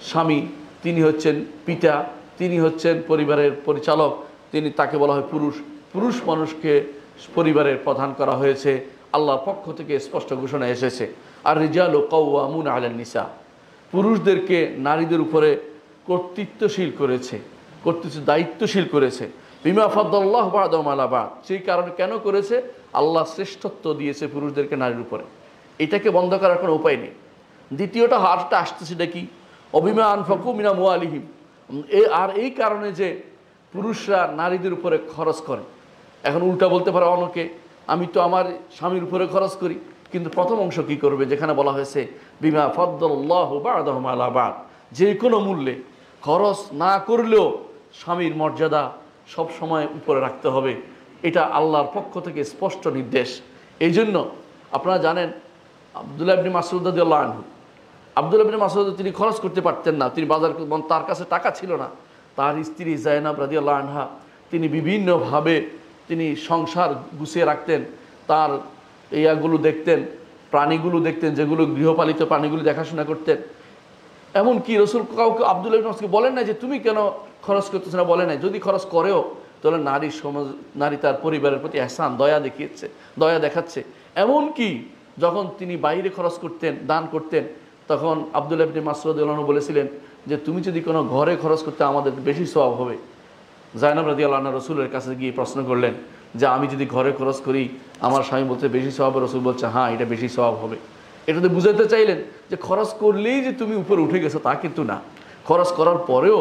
স্বামী, তিনি হচ্ছেন পিতা, তিনি হচ্ছেন পরিবারের পরিচালক, তাকে বলা হয় পুরুষ মানুষকে পরিবারের প্রধান করা হয়েছে। আল্লাহর পক্ষ থেকে স্পষ্ট ঘোষণা এসেছে, আর রিজালু কাওয়ামুনা আলান নিসা, পুরুষদেরকে নারীদের উপরে দায়িত্বশীল করেছে। বিমা ফাদ্দালাল্লাহু বা'দাহুম আলা বা'দ, সেই কারণে কেন করেছে? আল্লাহ শ্রেষ্ঠত্ব দিয়েছে পুরুষদেরকে নারীর উপরে। এটাকে বন্ধ করার কোনো উপায় নেই। দ্বিতীয়টা হারটা আসতেছে এটা কি? অবিমা আনফাকু মিন আমওয়ালিহিম, আর এই কারণে যে পুরুষরা নারীদের উপরে খরচ করে। এখন উল্টা বলতে পারে অনেকে, আমি তো আমার স্বামীর উপরে খরচ করি, কিন্তু প্রথম অংশ কি করবে? যেখানে বলা হয়েছে বিমা ফাদ্দালাল্লাহু বা'দাহুম আলা বা'দ, যে কোনো মূল্যে খরচ না করলেও স্বামীর মর্যাদা সব সময় উপরে রাখতে হবে। এটা আল্লাহর পক্ষ থেকে স্পষ্ট নির্দেশ। এই জন্য আপনারা জানেন আব্দুল্লাহ ইবনে মাসউদ রাদিয়াল্লাহু আনহু, আব্দুল্লাহ ইবনে মাসউদ তিনি খরচ করতে পারতেন না, তিনি বাজার তার কাছে টাকা ছিল না। তার স্ত্রী জায়নাব রাদিয়াল্লাহু আনহা তিনি বিভিন্নভাবে তিনি সংসার গুছিয়ে রাখতেন, তার ইয়াগুলো দেখতেন, প্রাণীগুলো দেখতেন, যেগুলো গৃহপালিত প্রাণীগুলো দেখাশোনা করতেন। এমনকি রসুল কাউকে আব্দুল্লাহ ইবনে মাসউদকে বলেন না যে তুমি কেন খরচ করতেছ না, বলে নাই। যদি খরচ করেও তাহলে নারী তার পরিবারের প্রতি এহসান দয়া দেখাচ্ছে। এমনকি যখন তিনি বাইরে খরচ করতেন, দান করতেন, তখন আব্দুল্লাহ ইবনে মাসউদ রাদিয়াল্লাহু আনহু বলেছিলেন যে তুমি যদি কোনো ঘরে খরচ করতে আমাদের বেশি সওয়াব হবে। জায়নাব রাদিয়াল্লাহু আনহা রসুলের কাছে গিয়ে প্রশ্ন করলেন যে আমি যদি ঘরে খরচ করি আমার স্বামী বলতে বেশি সওয়াব, রসুল বলছে হ্যাঁ এটা বেশি সওয়াব হবে। এটাতে বুঝাতে চাইলেন যে খরচ করলেই যে তুমি উপরে উঠে গেছো তা কিন্তু না, খরচ করার পরেও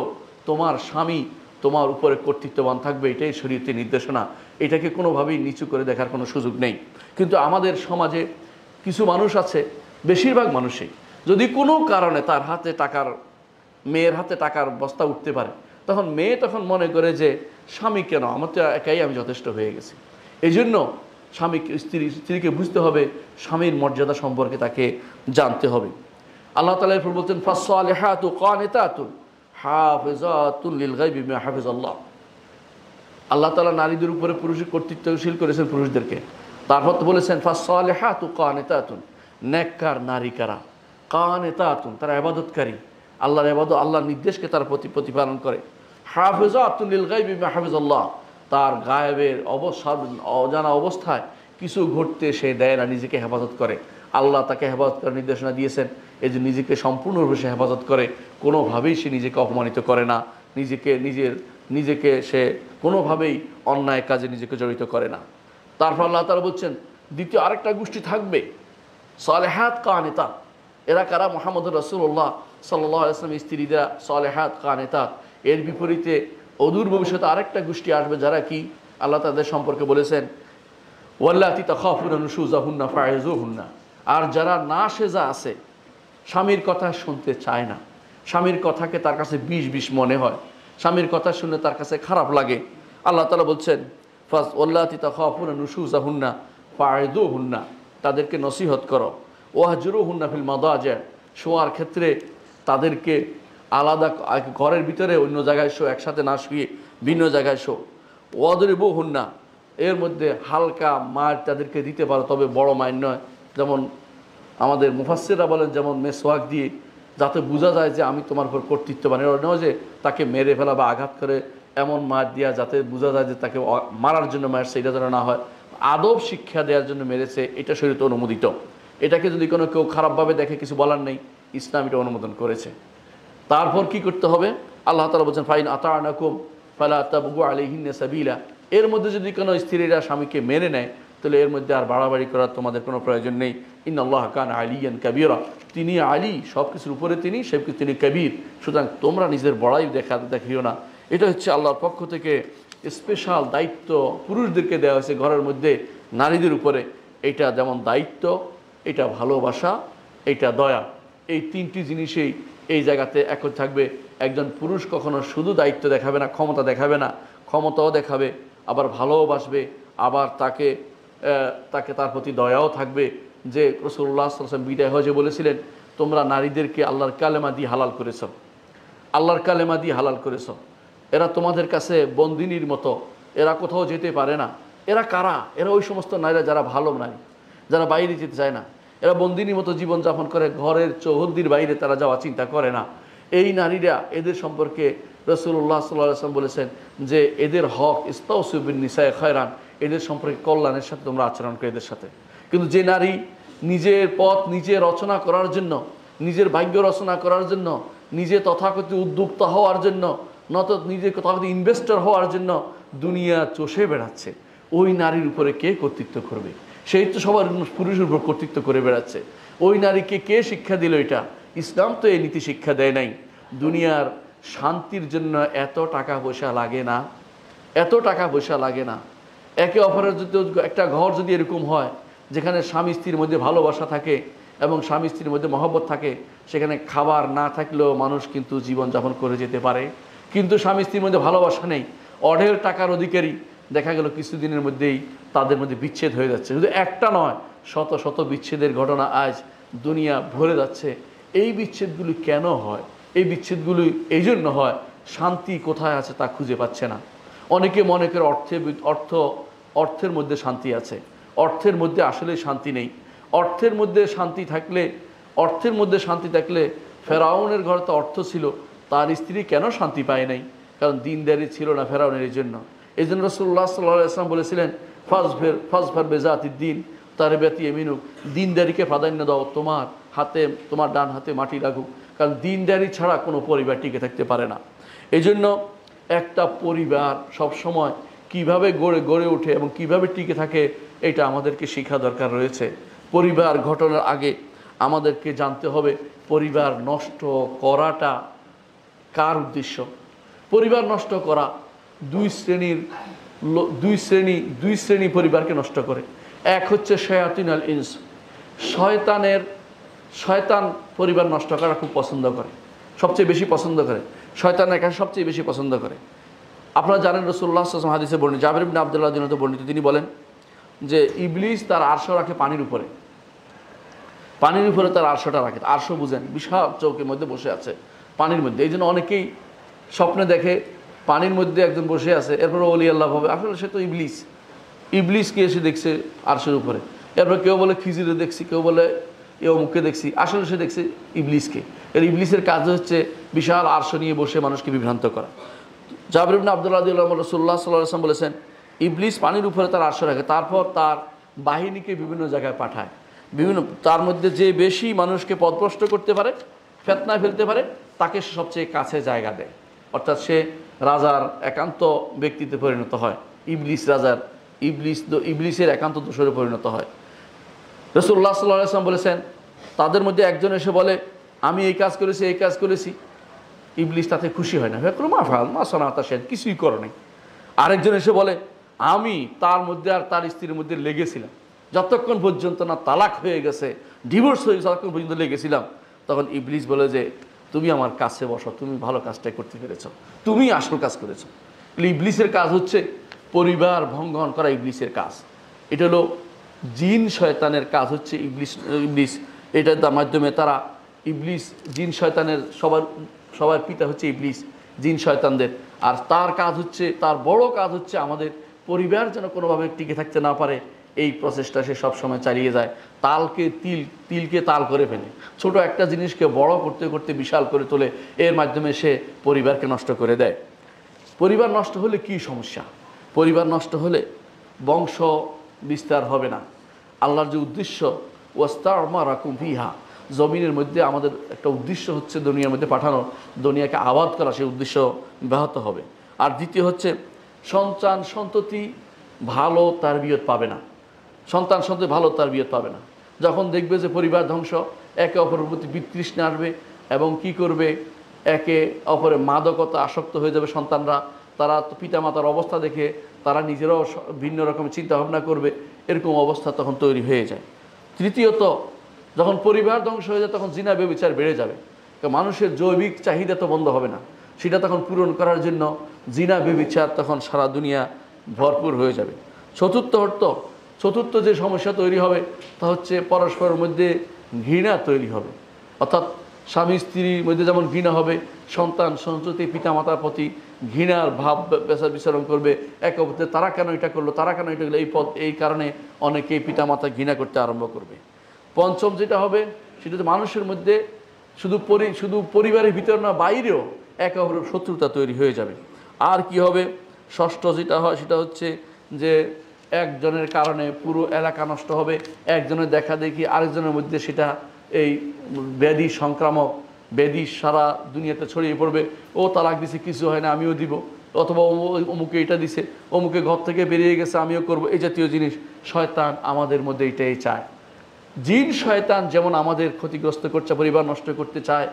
তোমার স্বামী তোমার উপরে কর্তৃত্ববান থাকবে, এটাই শরীয়তের নির্দেশনা। এটাকে কোনোভাবেই নিচু করে দেখার কোনো সুযোগ নেই। কিন্তু আমাদের সমাজে কিছু মানুষ আছে, বেশিরভাগ মানুষই যদি কোনো কারণে তার হাতে মেয়ের হাতে টাকার বস্তা উঠতে পারে, তখন মেয়ে তখন মনে করে যে স্বামী কেন, আমার তো একাই আমি যথেষ্ট হয়ে গেছি। এই জন্য স্ত্রীকে বুঝতে হবে, স্বামীর মর্যাদা সম্পর্কে তাকে জানতে হবে। আল্লাহ তাআলা এরপর বলছেন ফাসসালিহাতু কানিতাতুন হাফিজাতুন লিল গায়বি বিমা হাফিজাল্লাহ। আল্লাহ তাআলা নারীদের উপরে পুরুষের কর্তৃত্বশীল করেছেন পুরুষদেরকে। তারপর তো বলেছেন ফাসসালিহাতু কানিতাতুন, নেককার নারী কারা, কানিতাতুন তারা ইবাদতকারী, আল্লাহর ইবাদত আল্লাহর নির্দেশকে তারা প্রতিপালন করে। হাফিজাতুন লিল গায়বি বিমা হাফিজাল্লাহ, তার গায়েবের অজানা অবস্থায় কিছু ঘটতে সে দেয় না, নিজেকে হেফাজত করে। আল্লাহ তাকে হেফাজত করার নির্দেশনা দিয়েছেন, এই যে নিজেকে সম্পূর্ণরূপে সে হেফাজত করে, কোনোভাবেই সে নিজেকে অপমানিত করে না, নিজেকে সে কোনোভাবেই অন্যায় কাজে নিজেকে জড়িত করে না। তারপর আল্লাহ তাআলা বলছেন দ্বিতীয় আরেকটা গোষ্ঠী থাকবে সালেহাত কানিতা। এরা কারা? মুহাম্মদুর রাসূলুল্লাহ সাল্লাল্লাহু আলাইহি ওয়াসাল্লাম স্ত্রীরা সালেহাত কানিতাত। এর বিপরীতে অদূর ভবিষ্যতে আরেকটা গোষ্ঠী আসবে যারা কি আল্লাহ তাদের সম্পর্কে বলেছেন ওয়াল্লাতি তাখাফুনা নুশুজাহুন্না ফাইজুহুন্না। আর যারা না সেজা আছে, স্বামীর কথা শুনতে চায় না, স্বামীর কথাকে তার কাছে বিষ মনে হয়, স্বামীর কথা শুনে তার কাছে খারাপ লাগে, আল্লাহ তাআলা বলছেন ওয়াল্লাতি তাখাফুনা নুশুজাহুন্না ফাইজুহুন্না, তাদেরকে নসিহত করো। ওয়াহজুরুহুন্না ফিল মাদাজি, শোয়ার ক্ষেত্রে তাদেরকে আলাদা ঘরের ভিতরে অন্য জায়গায় শো, একসাথে না শুয়ে ভিন্ন জায়গায় শো। ওয়াদরিবুহুন্না, এর মধ্যে হালকা মার তাদেরকে দিতে পারো, তবে বড় মার নয়। যেমন আমাদের মুফাসসিররা বলেন যেমন মেসওয়াক দিয়ে, যাতে বোঝা যায় যে আমি তোমার উপর কর্তৃত্ববান। এর নয় যে তাকে মেরে ফেলা বা আঘাত করে এমন মার দেওয়া যাতে বোঝা যায় যে তাকে মারার জন্য মারছে, এটা যেন না হয়। আদব শিক্ষা দেওয়ার জন্য মেরেছে, এটা শরীয়তে অনুমোদিত। এটাকে যদি কেউ খারাপভাবে দেখে কিছু বলার নেই, ইসলাম এটা অনুমোদন করেছে। তারপর কি করতে হবে? আল্লাহ তাআলা বলছেন ফাইন আতা'নাকুম ফালা তাবগু আলাইহিন্না সাবিলা। এর মধ্যে যদি কোনো স্ত্রীরা স্বামীকে মেনে নেয়, তাহলে এর মধ্যে আর বাড়াবাড়ি করার তোমাদের কোনো প্রয়োজন নেই। ইন্নাল্লাহা কানা আলিয়ান কাবীরা, তিনি আলী, সব কিছুর উপরে তিনি, সবকিছু তিনি কবির। সুতরাং তোমরা নিজের বড়াই দেখিও না। এটা হচ্ছে আল্লাহর পক্ষ থেকে স্পেশাল দায়িত্ব পুরুষদেরকে দেওয়া হয়েছে ঘরের মধ্যে নারীদের উপরে। এটা যেমন দায়িত্ব, এটা ভালোবাসা, এটা দয়া, এই তিনটি জিনিসেই এই জায়গাতে একই থাকবে। একজন পুরুষ কখনো শুধু দায়িত্ব দেখাবে না, ক্ষমতা দেখাবে না, ক্ষমতাও দেখাবে, আবার ভালোবাসবে, আবার তাকে তার প্রতি দয়াও থাকবে। যে রাসূলুল্লাহ সাল্লাল্লাহু আলাইহি ওয়াসাল্লাম বিদায় হয়ে বলেছিলেন তোমরা নারীদেরকে আল্লাহর কালেমা দিয়ে হালাল করেছ, আল্লাহর কালেমা দিয়ে হালাল করেছ, এরা তোমাদের কাছে বন্দিনীর মতো, এরা কোথাও যেতে পারে না। এরা কারা? এরা ওই সমস্ত নারীরা যারা ভালো নারী, যারা বাইরে যেতে চায় না, এরা বন্দিনীর মতো জীবনযাপন করে, ঘরের চৌহদ্দির বাইরে তারা যাওয়া চিন্তা করে না। এই নারীরা, এদের সম্পর্কে রাসূলুল্লাহ সাল্লাল্লাহু আলাইহি ওয়াসাল্লাম বলেছেন যে এদের হক ইস্তাউসু বিন নিসায়ে খায়রান, এদের সম্পর্কে কল্যাণের সাথে তোমরা আচরণ করো এদের সাথে। কিন্তু যে নারী নিজের পথ নিজে রচনা করার জন্য, নিজের ভাগ্য রচনা করার জন্য, নিজে তথাকথিত উদ্যোক্তা হওয়ার জন্য, নত নিজে তথাকথিত ইনভেস্টর হওয়ার জন্য দুনিয়া চষে বেড়াচ্ছে, ওই নারীর উপরে কে কর্তৃত্ব করবে? সেই তো সবার পুরুষের উপর কর্তৃত্ব করে বেড়াচ্ছে। ওই নারীকে কে শিক্ষা দিল এটা? ইসলাম তো এই নীতি শিক্ষা দেয় নাই। দুনিয়ার শান্তির জন্য এত টাকা পয়সা লাগে না, এত টাকা পয়সা লাগে না। একে অপরের যদি একটা ঘর যদি এরকম হয় যেখানে স্বামী স্ত্রীর মধ্যে ভালোবাসা থাকে এবং স্বামী স্ত্রীর মধ্যে মহব্বত থাকে, সেখানে খাবার না থাকলেও মানুষ কিন্তু জীবনযাপন করে যেতে পারে। কিন্তু স্বামী স্ত্রীর মধ্যে ভালোবাসা নেই, অঢেল টাকার অধিকারী, দেখা গেল কিছুদিনের মধ্যেই তাদের মধ্যে বিচ্ছেদ হয়ে যাচ্ছে। শুধু একটা নয়, শত শত বিচ্ছেদের ঘটনা আজ দুনিয়া ভরে যাচ্ছে। এই বিচ্ছেদগুলি কেন হয়? এই বিচ্ছেদগুলি এই জন্য হয়, শান্তি কোথায় আছে তা খুঁজে পাচ্ছে না। অনেকে মনে করে অর্থের মধ্যে শান্তি আছে। অর্থের মধ্যে আসলে শান্তি নেই। অর্থের মধ্যে শান্তি থাকলে ফেরাউনের ঘরে তো অর্থ ছিল, তার স্ত্রী কেন শান্তি পায় নাই? কারণ দিনদারি ছিল না ফেরাউনের জন্য। এই জন্য রাসূলুল্লাহ সাল্লাল্লাহু আলাইহি ওয়াসাল্লাম বলেছিলেন, ফাজফার বেজাতিদ দিন তারবিয়াতি ইয়ামিনুক, দিনদারিকে প্রাধান্য দাও, তোমার ডান হাতে মাটি লাগুক। কারণ দিনদারি ছাড়া কোনো পরিবার টিকে থাকতে পারে না। এই জন্য একটা পরিবার সবসময় কিভাবে গড়ে ওঠে এবং কিভাবে টিকে থাকে, এটা আমাদেরকে শেখা দরকার রয়েছে। পরিবার ঘটনার আগে আমাদেরকে জানতে হবে পরিবার নষ্ট করাটা কার উদ্দেশ্য। পরিবার নষ্ট করা দুই শ্রেণী পরিবারকে নষ্ট করে। এক হচ্ছে শায়াতিন আল ইনস, শয়তান পরিবার নষ্ট করা খুব পছন্দ করে, সবচেয়ে বেশি পছন্দ করে। শয়তানের কাছে সবচেয়ে বেশি পছন্দ করে। আপনারা জানেন রাসূলুল্লাহ সাল্লাল্লাহু আলাইহি ওয়াসাল্লাম হাদিসে বর্ণিত, জাবির ইবনে আব্দুল্লাহ রাদিয়াল্লাহু বর্ণিত, তিনি বলেন যে ইবলিস তার আরশ রাখে পানির উপরে তার আরশটা রাখে। আরশ বুঝেন, বিশাল চৌকের মধ্যে বসে আছে পানির মধ্যে। এই জন্য অনেকেই স্বপ্নে দেখে পানির মধ্যে একজন বসে আছে, এরপরে ওলি আল্লাহ হবে, আসলে সে তো ইবলিসকে এসে দেখছে আরশের উপরে। এরপর কেউ বলে খিজিরে দেখছি, কেউ বলে এ অমুককে দেখছি, আসলে সে দেখছে ইবলিসকে। ইবলিসের কাজ হচ্ছে বিশাল আরশ নিয়ে বসে মানুষকে বিভ্রান্ত করা। জাবির ইবনে আব্দুল্লাহ রাদিয়াল্লাহু রাসূলুল্লাহ সাল্লাল্লাহু আলাইহি ওয়াসাল্লাম বলেছেন, ইবলিস পানির উপরে তার আরশ রাখে, তারপর তার বাহিনীকে বিভিন্ন জায়গায় পাঠায়। তার মধ্যে যে বেশি মানুষকে পথভ্রষ্ট করতে পারে, ফিতনায় ফেলতে পারে, তাকে সবচেয়ে কাছে জায়গা দেয়। অর্থাৎ সে রাজার একান্ত ব্যক্তিতে পরিণত হয়। ইবলিসের একান্ত দোসরে পরিণত হয়। রাসূলুল্লাহ সাল্লাল্লাহু আলাইহি ওয়াসাল্লাম বলেছেন, তাদের মধ্যে একজন এসে বলে আমি এই কাজ করেছি, ইবলিস তাতে খুশি হয় না, কিছুই করো নাই। আরেকজন এসে বলে আমি তার মধ্যে আর তার স্ত্রীর মধ্যে লেগেছিলাম, যতক্ষণ পর্যন্ত না তালাক হয়ে গেছে, ডিভোর্স হয়ে গেছে, ততক্ষণ পর্যন্ত লেগেছিলাম। তখন ইবলিস বলে যে তুমি আমার কাছে বসো, তুমি ভালো কাজটাই করতে পেরেছো, তুমি আসল কাজ করেছো। ইবলিসের কাজ হচ্ছে পরিবার ভঙ্গন করা, ইবলিসের কাজ। এটা হলো জিন শয়তানের কাজ হচ্ছে ইবলিস। এটার মাধ্যমে তারা জিন শয়তানের সবার পিতা হচ্ছে ইবলিস, জিন শয়তানদের। আর তার বড় কাজ হচ্ছে আমাদের পরিবার যেন কোনোভাবে টিকে থাকতে না পারে, এই প্রচেষ্টা সে সবসময় চালিয়ে যায়। তিলকে তাল করে ফেলে, ছোট একটা জিনিসকে বড় করতে করতে বিশাল করে তোলে, এর মাধ্যমে সে পরিবারকে নষ্ট করে দেয়। পরিবার নষ্ট হলে কি সমস্যা? পরিবার নষ্ট হলে বংশ বিস্তার হবে না। আল্লাহর যে উদ্দেশ্য, ওয়াস্তা'মারাকুম ফিহা, জমিনের মধ্যে আমাদের একটা উদ্দেশ্য হচ্ছে দুনিয়ার মধ্যে পাঠানো, দুনিয়াকে আবাদ করা, সেই উদ্দেশ্য ব্যাহত হবে। আর দ্বিতীয় হচ্ছে সন্ততি ভালো তারবিয়ত পাবে না। ভালো তারবিয়ত পাবে না। যখন দেখবে যে পরিবার ধ্বংস, একে অপরের প্রতি বিতৃষ্ণা আসবে এবং কি করবে, একে অপরে মাদকতা আসক্ত হয়ে যাবে সন্তানরা। তারা পিতামাতার অবস্থা দেখে তারা নিজেরাও ভিন্ন রকমের চিন্তাভাবনা করবে, এরকম অবস্থা তখন তৈরি হয়ে যায়। তৃতীয়ত, যখন পরিবার ধ্বংস হয়ে যায় তখন জিনা ব্যভিচার বেড়ে যাবে। মানুষের জৈবিক চাহিদা তো বন্ধ হবে না, সেটা তখন পূরণ করার জন্য জিনা ব্যভিচার তখন সারা দুনিয়া ভরপুর হয়ে যাবে। চতুর্থ যে সমস্যা তৈরি হবে তা হচ্ছে পরস্পরের মধ্যে ঘৃণা তৈরি হবে। অর্থাৎ স্বামী স্ত্রীর মধ্যে যেমন ঘৃণা হবে, সন্তান সন্ততি পিতামাতার প্রতি ঘৃণার ভাব বিচরণ করবে। একে অপরকে তারা কেন এটা করলো, এই কারণে অনেকেই পিতামাতা ঘৃণা করতে আরম্ভ করবে। পঞ্চম যেটা হবে সেটা হচ্ছে মানুষের মধ্যে শুধু পরিবারের ভিতর না, বাইরেও একে অপরের শত্রুতা তৈরি হয়ে যাবে। আর কি হবে? ষষ্ঠ যেটা হয় সেটা হচ্ছে যে একজনের কারণে পুরো এলাকা নষ্ট হবে, একজনের দেখা দেখি আরেকজনের মধ্যে সেটা এই সংক্রামক ব্যাধি সারা দুনিয়াতে ছড়িয়ে পড়বে। ও তালাক দিছে, কিছু হয় না, আমিও দিব, অথবা অমুকে এটা দিছে, অমুকে ঘর থেকে বেরিয়ে গেছে, আমিও করব, এই জাতীয় জিনিস। শয়তান আমাদের মধ্যে এটাই চায়। জিন শয়তান যেমন আমাদের ক্ষতিগ্রস্ত করছে, পরিবার নষ্ট করতে চায়,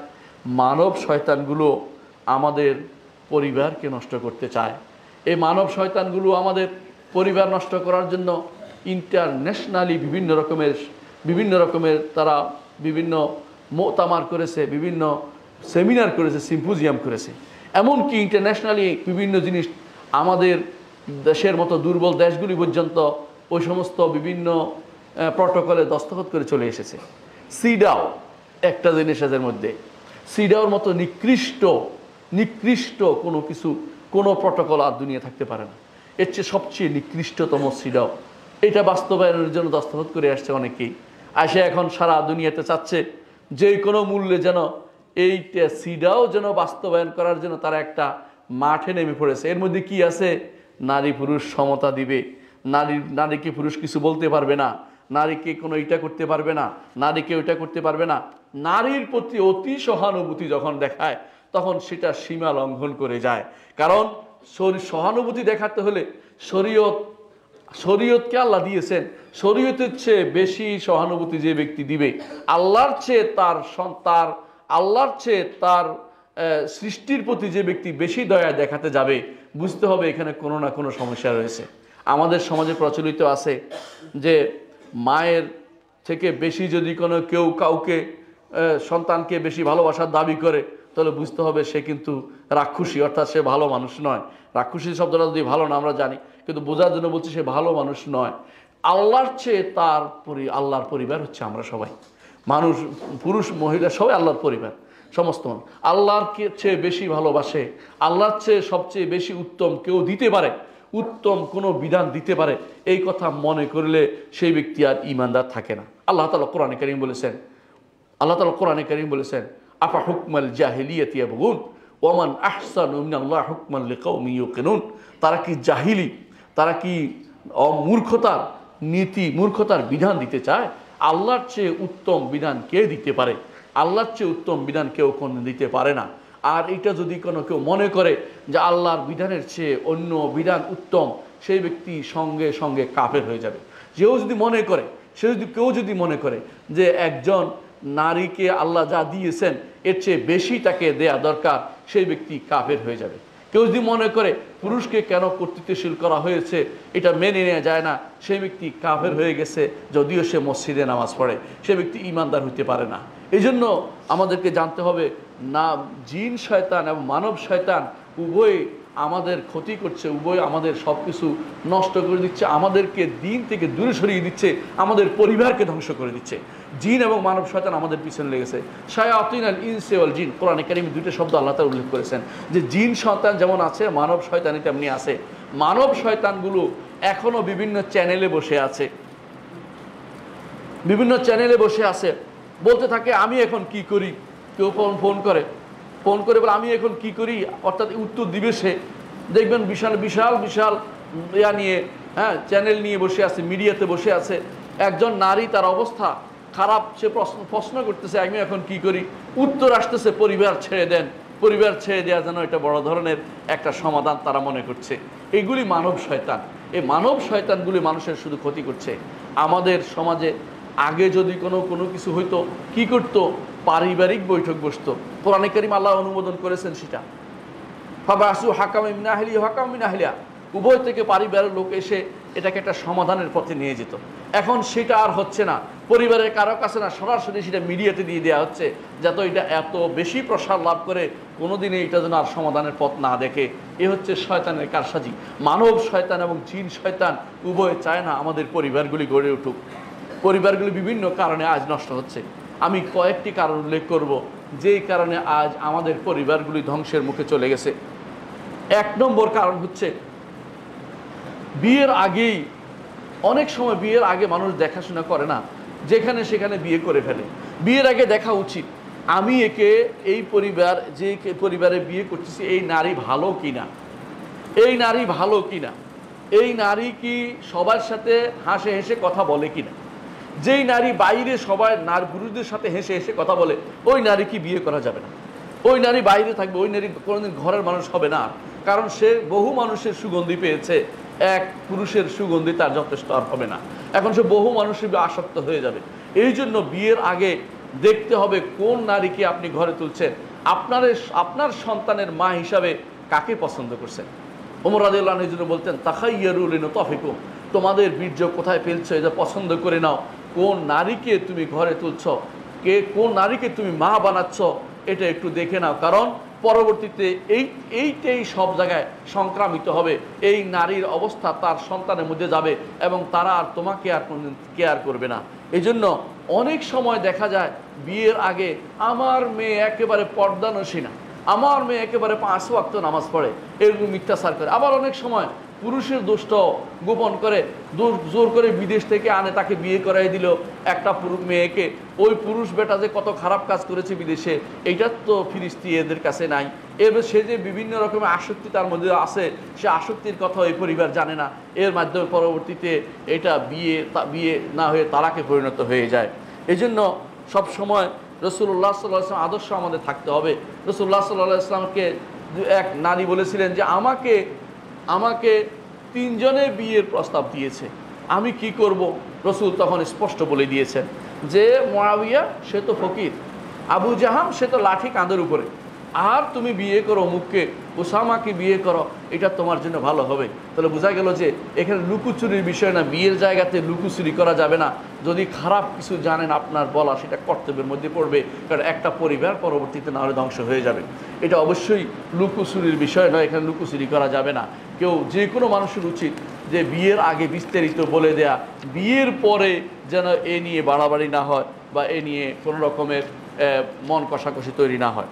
মানব শয়তানগুলো আমাদের পরিবারকে নষ্ট করতে চায়। এই মানব শয়তানগুলো আমাদের পরিবার নষ্ট করার জন্য ইন্টারন্যাশনালি বিভিন্ন রকমের তারা বিভিন্ন মোতামার করেছে, বিভিন্ন সেমিনার করেছে, সিম্পোজিয়াম করেছে। এমনকি ইন্টারন্যাশনালি বিভিন্ন জিনিস আমাদের দেশের মতো দুর্বল দেশগুলি পর্যন্ত ওই সমস্ত বিভিন্ন প্রটোকলে দস্তখত করে চলে এসেছে। সিডাও একটা জিনিস এদের মধ্যে, সিডাওর মতো নিকৃষ্ট কোনো কিছু, কোনো প্রটোকল আর দুনিয়া থাকতে পারে না। এর চেয়ে সবচেয়ে নিকৃষ্টতম সিডাও, এটা বাস্তবায়নের জন্য দস্তখত করে আসছে অনেকেই। আসে এখন সারা দুনিয়াতে চাচ্ছে যে কোনো মূল্যে যেন এইটা সিডাও যেন বাস্তবায়ন করার জন্য তারা একটা মাঠে নেমে পড়েছে। এর মধ্যে কি আছে? নারী পুরুষ সমতা দিবে, নারীকে পুরুষ কিছু বলতে পারবে না, নারীকে কোনো এটা করতে পারবে না, নারীকে ওইটা করতে পারবে না। নারীর প্রতি অতি সহানুভূতি যখন দেখায় তখন সেটা সীমা লঙ্ঘন করে যায়। কারণ সহানুভূতি দেখাতে হলে শরীয়তকে আল্লাহ দিয়েছেন, শরীয়তের চেয়ে বেশি সহানুভূতি যে ব্যক্তি দিবে, আল্লাহর চেয়ে তার সৃষ্টির প্রতি যে ব্যক্তি বেশি দয়া দেখাতে যাবে, বুঝতে হবে এখানে কোনো না কোনো সমস্যা রয়েছে। আমাদের সমাজে প্রচলিত আছে যে মায়ের থেকে বেশি যদি কেউ কাউকে সন্তানকে বেশি ভালোবাসার দাবি করে, তাহলে বুঝতে হবে সে কিন্তু রাক্ষসী, অর্থাৎ সে ভালো মানুষ নয়। রাক্ষসী শব্দটা যদি ভালো না আমরা জানি, কিন্তু বোঝার জন্য বলছি সে ভালো মানুষ নয়। আল্লাহর চেয়ে আল্লাহর পরিবার হচ্ছে আমরা সবাই, মানুষ পুরুষ মহিলা সবাই আল্লাহর পরিবার, সমস্ত মানুষ আল্লাহর চেয়ে বেশি ভালোবাসে। আল্লাহর চেয়ে সবচেয়ে বেশি উত্তম কেউ দিতে পারে, উত্তম কোনো বিধান দিতে পারে, এই কথা মনে করলে সেই ব্যক্তি আর ঈমানদার থাকে না। আল্লাহ তাআলা কোরআনে কারীম বলেছেন আফা হুকমাল জাহিলিয়াতি ইয়াবগুন ওয়া মান আহসানু মিনাল্লাহি হুকমান লিকাওমিন ইউকিনুন। তারা কি জাহিলি, তারা কি মূর্খতার বিধান দিতে চায়? আল্লাহর চেয়ে উত্তম বিধান কে দিতে পারে? আল্লাহর চেয়ে উত্তম বিধান কেউ কোনো দিতে পারে না। আর এটা যদি কেউ মনে করে যে আল্লাহর বিধানের চেয়ে অন্য বিধান উত্তম, সেই ব্যক্তি সঙ্গে সঙ্গে কাফের হয়ে যাবে। কেউ যদি মনে করে যে একজন নারীকে আল্লাহ যা দিয়েছেন এর চেয়ে বেশি তাকে দেয়া দরকার, সেই ব্যক্তি কাফের হয়ে যাবে। কেউ যদি মনে করে পুরুষকে কেন কর্তৃত্বশীল করা হয়েছে এটা মেনে নেওয়া যায় না, সেই ব্যক্তি কাফের হয়ে গেছে, যদিও সে মসজিদে নামাজ পড়ে, সে ব্যক্তি ঈমানদার হতে পারে না। এই জন্য আমাদেরকে জানতে হবে না, জিন শয়তান এবং মানব শয়তান উভয় আমাদের ক্ষতি করছে, উভয় আমাদের সব কিছু নষ্ট করে দিচ্ছে, আমাদেরকে দিন থেকে দূরে সরিয়ে দিচ্ছে, আমাদের পরিবারকে ধ্বংস করে দিচ্ছে। জিন এবং মানব শয়তান আমাদের পিছনে লেগেছে। শায়াতিন আল ইনসি ওয়াল জিন, কোরআনে কারিমে দুটো শব্দ আল্লাহ তাআলা উল্লেখ করেছেন যে জিন শয়তান যেমন আছে, মানব শয়তানি তেমনি আছে। মানব শয়তানগুলো এখনো বিভিন্ন চ্যানেলে বসে আছে, বলতে থাকে আমি এখন কি করি। কেউ ফোন করে বলে আমি এখন কি করি, অর্থাৎ উত্তর দিবে সে। দেখবেন বিশাল নিয়ে চ্যানেল নিয়ে বসে আছে, মিডিয়াতে বসে আছে। একজন নারী তার অবস্থা খারাপ, সে প্রশ্ন করতেছে আমি এখন কি করি, উত্তর আসতেছে পরিবার ছেড়ে দেন। পরিবার ছেড়ে দেওয়া যেন এটা বড় ধরনের একটা সমাধান তারা মনে করছে। এগুলি মানব শয়তান। এই মানব শয়তানগুলি মানুষের শুধু ক্ষতি করছে। আমাদের সমাজে আগে যদি কোনো কিছু হইতো, কি করতো? পারিবারিক বৈঠক বসতো। কোরআনে কারীম আল্লাহ অনুমোদন করেছেন সেটা, ফাবাসু হাকাম মিন আহলি হাকাম মিন আহলিয়া, উভয় থেকে পরিবারের লোক এসে এটাকে একটা সমাধানের পথে নিয়ে যেত। এখন সেটা আর হচ্ছে না, পরিবারের কারো কাছে না, সরাসরি সেটা মিডিয়াতে দিয়ে দেওয়া হচ্ছে, যাতে এটা এত বেশি প্রসার লাভ করে কোনোদিনে এটা যেন আর সমাধানের পথ না দেখে। এ হচ্ছে শয়তানের কারসাজি। মানব শয়তান এবং জিন শয়তান উভয় চায় না আমাদের পরিবারগুলি গড়ে উঠুক। পরিবারগুলি বিভিন্ন কারণে আজ নষ্ট হচ্ছে। আমি কয়েকটি কারণ উল্লেখ করব যেই কারণে আজ আমাদের পরিবারগুলি ধ্বংসের মুখে চলে গেছে। 1 নম্বর কারণ হচ্ছে বিয়ের আগেই, অনেক সময় বিয়ের আগে মানুষ দেখাশোনা করে না, যেখানে সেখানে বিয়ে করে ফেলে। বিয়ের আগে দেখা উচিত আমি এই পরিবারে বিয়ে করতেছি, এই নারী ভালো কিনা, এই নারী কি সবার সাথে হাসে হেসে কথা বলে কিনা। যেই নারী বাইরে সবাই পুরুষদের সাথে হেসে হেসে কথা বলে, ওই নারী কি বিয়ে করা যাবে না। ওই নারী বাইরে থাকবে, ওই নারী কোনোদিন ঘরের মানুষ হবে না, কারণ সে বহু মানুষের সুগন্ধি পেয়েছে, এক পুরুষের সুগন্ধি তার যথেষ্ট আর হবে না। এখন সে বহু মানুষের আসক্ত হয়ে যাবে। এই জন্য বিয়ের আগে দেখতে হবে কোন নারীকে আপনি ঘরে তুলছেন, আপনার সন্তানের মা হিসাবে কাকে পছন্দ করছেন। ওমর রাদিয়াল্লাহু আনহু জন্য বলতেন তাখাইয়ারু লিনুতাফিকুম, তোমাদের বীর্য কোথায় ফেলছো এটা পছন্দ করে নাও। কোন নারীকে তুমি ঘরে তুলছ, কোন নারীকে তুমি মা বানাচ্ছ, এটা একটু দেখে নাও, কারণ পরবর্তীতে এইটাই সব জায়গায় সংক্রামিত হবে, এই নারীর অবস্থা তার সন্তানের মধ্যে যাবে এবং তারা আর তোমাকে আর কোনদিন কেয়ার করবে না। এই জন্য অনেক সময় দেখা যায় বিয়ের আগে আমার মেয়ে একেবারে পর্দানসীনা, আমার মেয়ে একেবারে 5 ওয়াক্ত নামাজ পড়ে, এরকম মিথ্যাচার করে। আবার অনেক সময় পুরুষের দোষটা গোপন করে জোর করে বিদেশ থেকে আনে, তাকে বিয়ে করাই দিল একটা মেয়েকে। ওই পুরুষ বেটা যে কত খারাপ কাজ করেছে বিদেশে, এইটার তো ফিরিস্তি এদের কাছে নাই। এবার সে যে বিভিন্ন রকমের আসক্তি তার মধ্যে আছে, সে আসক্তির কথা ওই পরিবার জানে না। এর মাধ্যমে পরবর্তীতে এটা বিয়ে না হয়ে তালাকে পরিণত হয়ে যায়। এই জন্য সবসময় রাসূলুল্লাহ সাল্লাল্লাহু আলাইহি ওয়াসাল্লাম আদর্শ আমাদের থাকতে হবে। রাসূলুল্লাহ সাল্লাল্লাহু আলাইহি ওয়াসাল্লামকে এক নারী বলেছিলেন যে আমাকে 3 জনে বিয়ের প্রস্তাব দিয়েছে, আমি কি করব? রাসূল তখন স্পষ্ট বলে দিয়েছেন যে মুআবিয়া সে তো ফকির, আবু জাহাম সে তো লাঠি কাঁধের উপরে, আর তুমি বিয়ে করো মুখকে, ওসামাকে বিয়ে করো, এটা তোমার জন্য ভালো হবে। তাহলে বোঝা গেল যে এখানে লুকোচুরির বিষয় না, বিয়ের জায়গাতে লুকোচুরি করা যাবে না। যদি খারাপ কিছু জানেন আপনার বলা সেটা কর্তব্যের মধ্যে পড়বে, কারণ একটা পরিবার পরবর্তীতে না হলে ধ্বংস হয়ে যাবে। এটা অবশ্যই লুকোচুরির বিষয় নয়, এখানে লুকোচুরি করা যাবে না। কেউ যে কোনো মানুষের উচিত যে বিয়ের আগে বিস্তারিত বলে দেয়া, বিয়ের পরে যেন এ নিয়ে বাড়াবাড়ি না হয় বা এ নিয়ে কোনো রকমের মন কষাকষি তৈরি না হয়।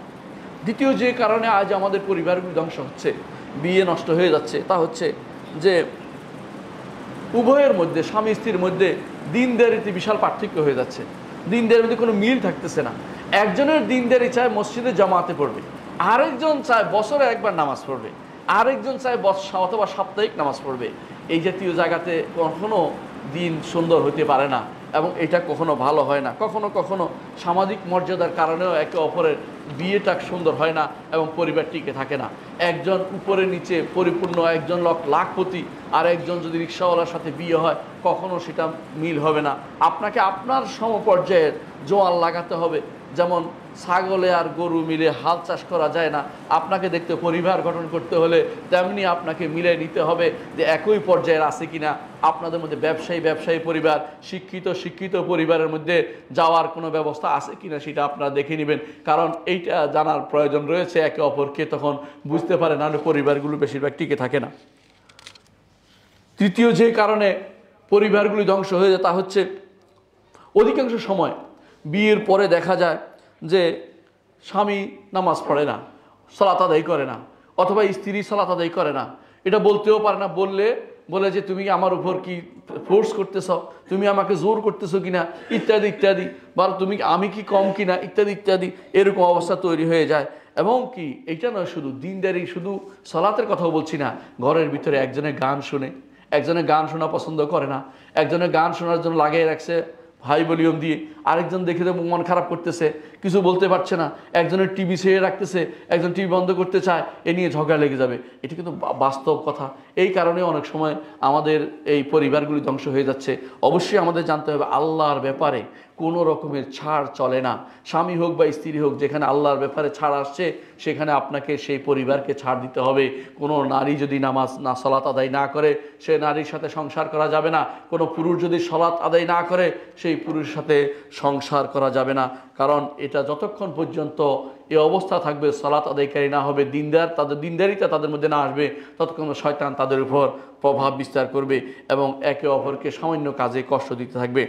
দ্বিতীয় যে কারণে আজ আমাদের পরিবারগুলো ধ্বংস হচ্ছে, বিয়ে নষ্ট হয়ে যাচ্ছে, তা হচ্ছে যে উভয়ের মধ্যে, স্বামী স্ত্রীর মধ্যে দিনদারিতে বিশাল পার্থক্য হয়ে যাচ্ছে। দিনদারির মধ্যে কোনো মিল থাকতেছে না। একজনের দিনদারি চায় মসজিদে জামাতে পড়বে, আরেকজন চায় বছরে একবার নামাজ পড়বে, আরেকজন চায় অথবা সাপ্তাহিক নামাজ পড়বে। এই জাতীয় জায়গাতে কখনো দিন সুন্দর হতে পারে না এবং এটা কখনো ভালো হয় না। কখনো কখনো সামাজিক মর্যাদার কারণেও একে অপরের বিয়েটা সুন্দর হয় না এবং পরিবার টিকে থাকে না। একজন উপরে নিচে পরিপূর্ণ, একজন লাখপতি আর একজন যদি রিক্সাওয়ালার সাথে বিয়ে হয়, কখনো সেটা মিল হবে না। আপনাকে আপনার সমপর্যায়ের জোয়াল লাগাতে হবে। যেমন ছাগলে আর গরু মিলে হাল চাষ করা যায় না, আপনাকে দেখতে পরিবার গঠন করতে হলে তেমনি আপনাকে মিলে নিতে হবে যে একই পর্যায়ের আছে কিনা। আপনাদের মধ্যে ব্যবসায়ী পরিবার, শিক্ষিত পরিবারের মধ্যে যাওয়ার কোনো ব্যবস্থা আছে কিনা সেটা আপনারা দেখে নেবেন, কারণ এইটা জানার প্রয়োজন রয়েছে। একে অপরকে তখন বুঝতে পারে, নাহলে পরিবারগুলো বেশিরভাগ টিকে থাকে না। তৃতীয় যে কারণে পরিবারগুলি ধ্বংস হয়ে যায় তা হচ্ছে অধিকাংশ সময় বিয়ের পরে দেখা যায় যে স্বামী নামাজ পড়ে না, সালাত আদায় করে না, অথবা স্ত্রী সালাত আদায় করে না। এটা বলতেও পারে না, বলে যে তুমি আমার উপর কি ফোর্স করতেছ, তুমি আমাকে জোর করতেছো কিনা, ইত্যাদি ইত্যাদি, বা আমি কি কম কিনা, ইত্যাদি ইত্যাদি, এরকম অবস্থা তৈরি হয়ে যায়। এবং কি এইটা নয়, শুধু দিনদারি, শুধু সালাতের কথাও বলছি না, ঘরের ভিতরে একজনের গান শুনে, একজনের গান শোনা পছন্দ করে না, একজনের গান শোনার জন্য লাগিয়ে রাখছে হাই ভলিউম দিয়ে, আরেকজন দেখে মন খারাপ করতেছে, কিছু বলতে পারছে না, একজনের টিভি ছেড়ে রাখতেছে, একজন টিভি বন্ধ করতে চায়, এ নিয়ে ঝগড়া লেগে যাবে। এটা কিন্তু বাস্তব কথা। এই কারণে অনেক সময় আমাদের এই পরিবারগুলি ধ্বংস হয়ে যাচ্ছে। অবশ্যই আমাদের জানতে হবে আল্লাহর ব্যাপারে কোনো রকমের ছাড় চলে না। স্বামী হোক বা স্ত্রী হোক, যেখানে আল্লাহর ব্যাপারে ছাড় আসছে সেখানে আপনাকে সেই পরিবারকে ছাড় দিতে হবে। কোনো নারী যদি সালাত আদায় না করে, সে নারীর সাথে সংসার করা যাবে না। কোনো পুরুষ যদি সালাত আদায় না করে, সেই পুরুষের সাথে সংসার করা যাবে না। কারণ এটা যতক্ষণ পর্যন্ত এ অবস্থা থাকবে, সালাত আদায়কারী না হবে, দিনদারিতা তাদের মধ্যে না আসবে, ততক্ষণ শয়তান তাদের উপর প্রভাব বিস্তার করবে এবং একে অপরকে সামান্য কাজে কষ্ট দিতে থাকবে।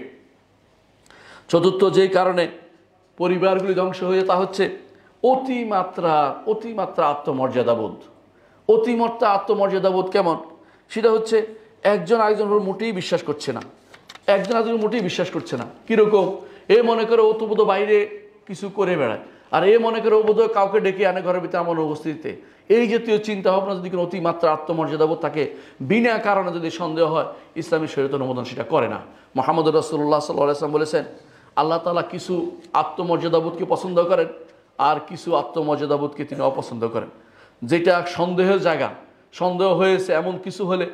চতুর্থ যেই কারণে পরিবারগুলি ধ্বংস হয়ে তা হচ্ছে অতিমাত্রা আত্মমর্যাদাবোধ। অতিমাত্রা আত্মমর্যাদাবোধ কেমন? সেটা হচ্ছে একজন আরেকজনের উপর মোটেই বিশ্বাস করছে না, একজন আরেকজনের মোটেই বিশ্বাস করছে না। কীরকম? এ মনে করে ও তো বোধ বাইরে কিছু করে বেড়ায়, আর এ মনে করে ও বোধ কাউকে ডেকে আনে ঘরের ভিতরে আমার উপস্থিতিতে। এই জাতীয় চিন্তা ভাবনা যদি কোনো অতিমাত্রা আত্মমর্যাদাবোধ থাকে, বিনা কারণে যদি সন্দেহ হয়, ইসলামী শরীয়ত অনুমোদন সেটা করে না। মুহাম্মদ রাসূলুল্লাহ সাল্লাল্লাহু আলাইহি ওয়াসাল্লাম বলেছেন, আল্লাহ তাআলা কিছু আত্মমর্যাদাবোধকে পছন্দ করেন আর কিছু আত্মমর্যাদাবোধকে তিনি অপছন্দ করেন। যেটা সন্দেহের জায়গা, সন্দেহ হয়েছে এমন কিছু হলে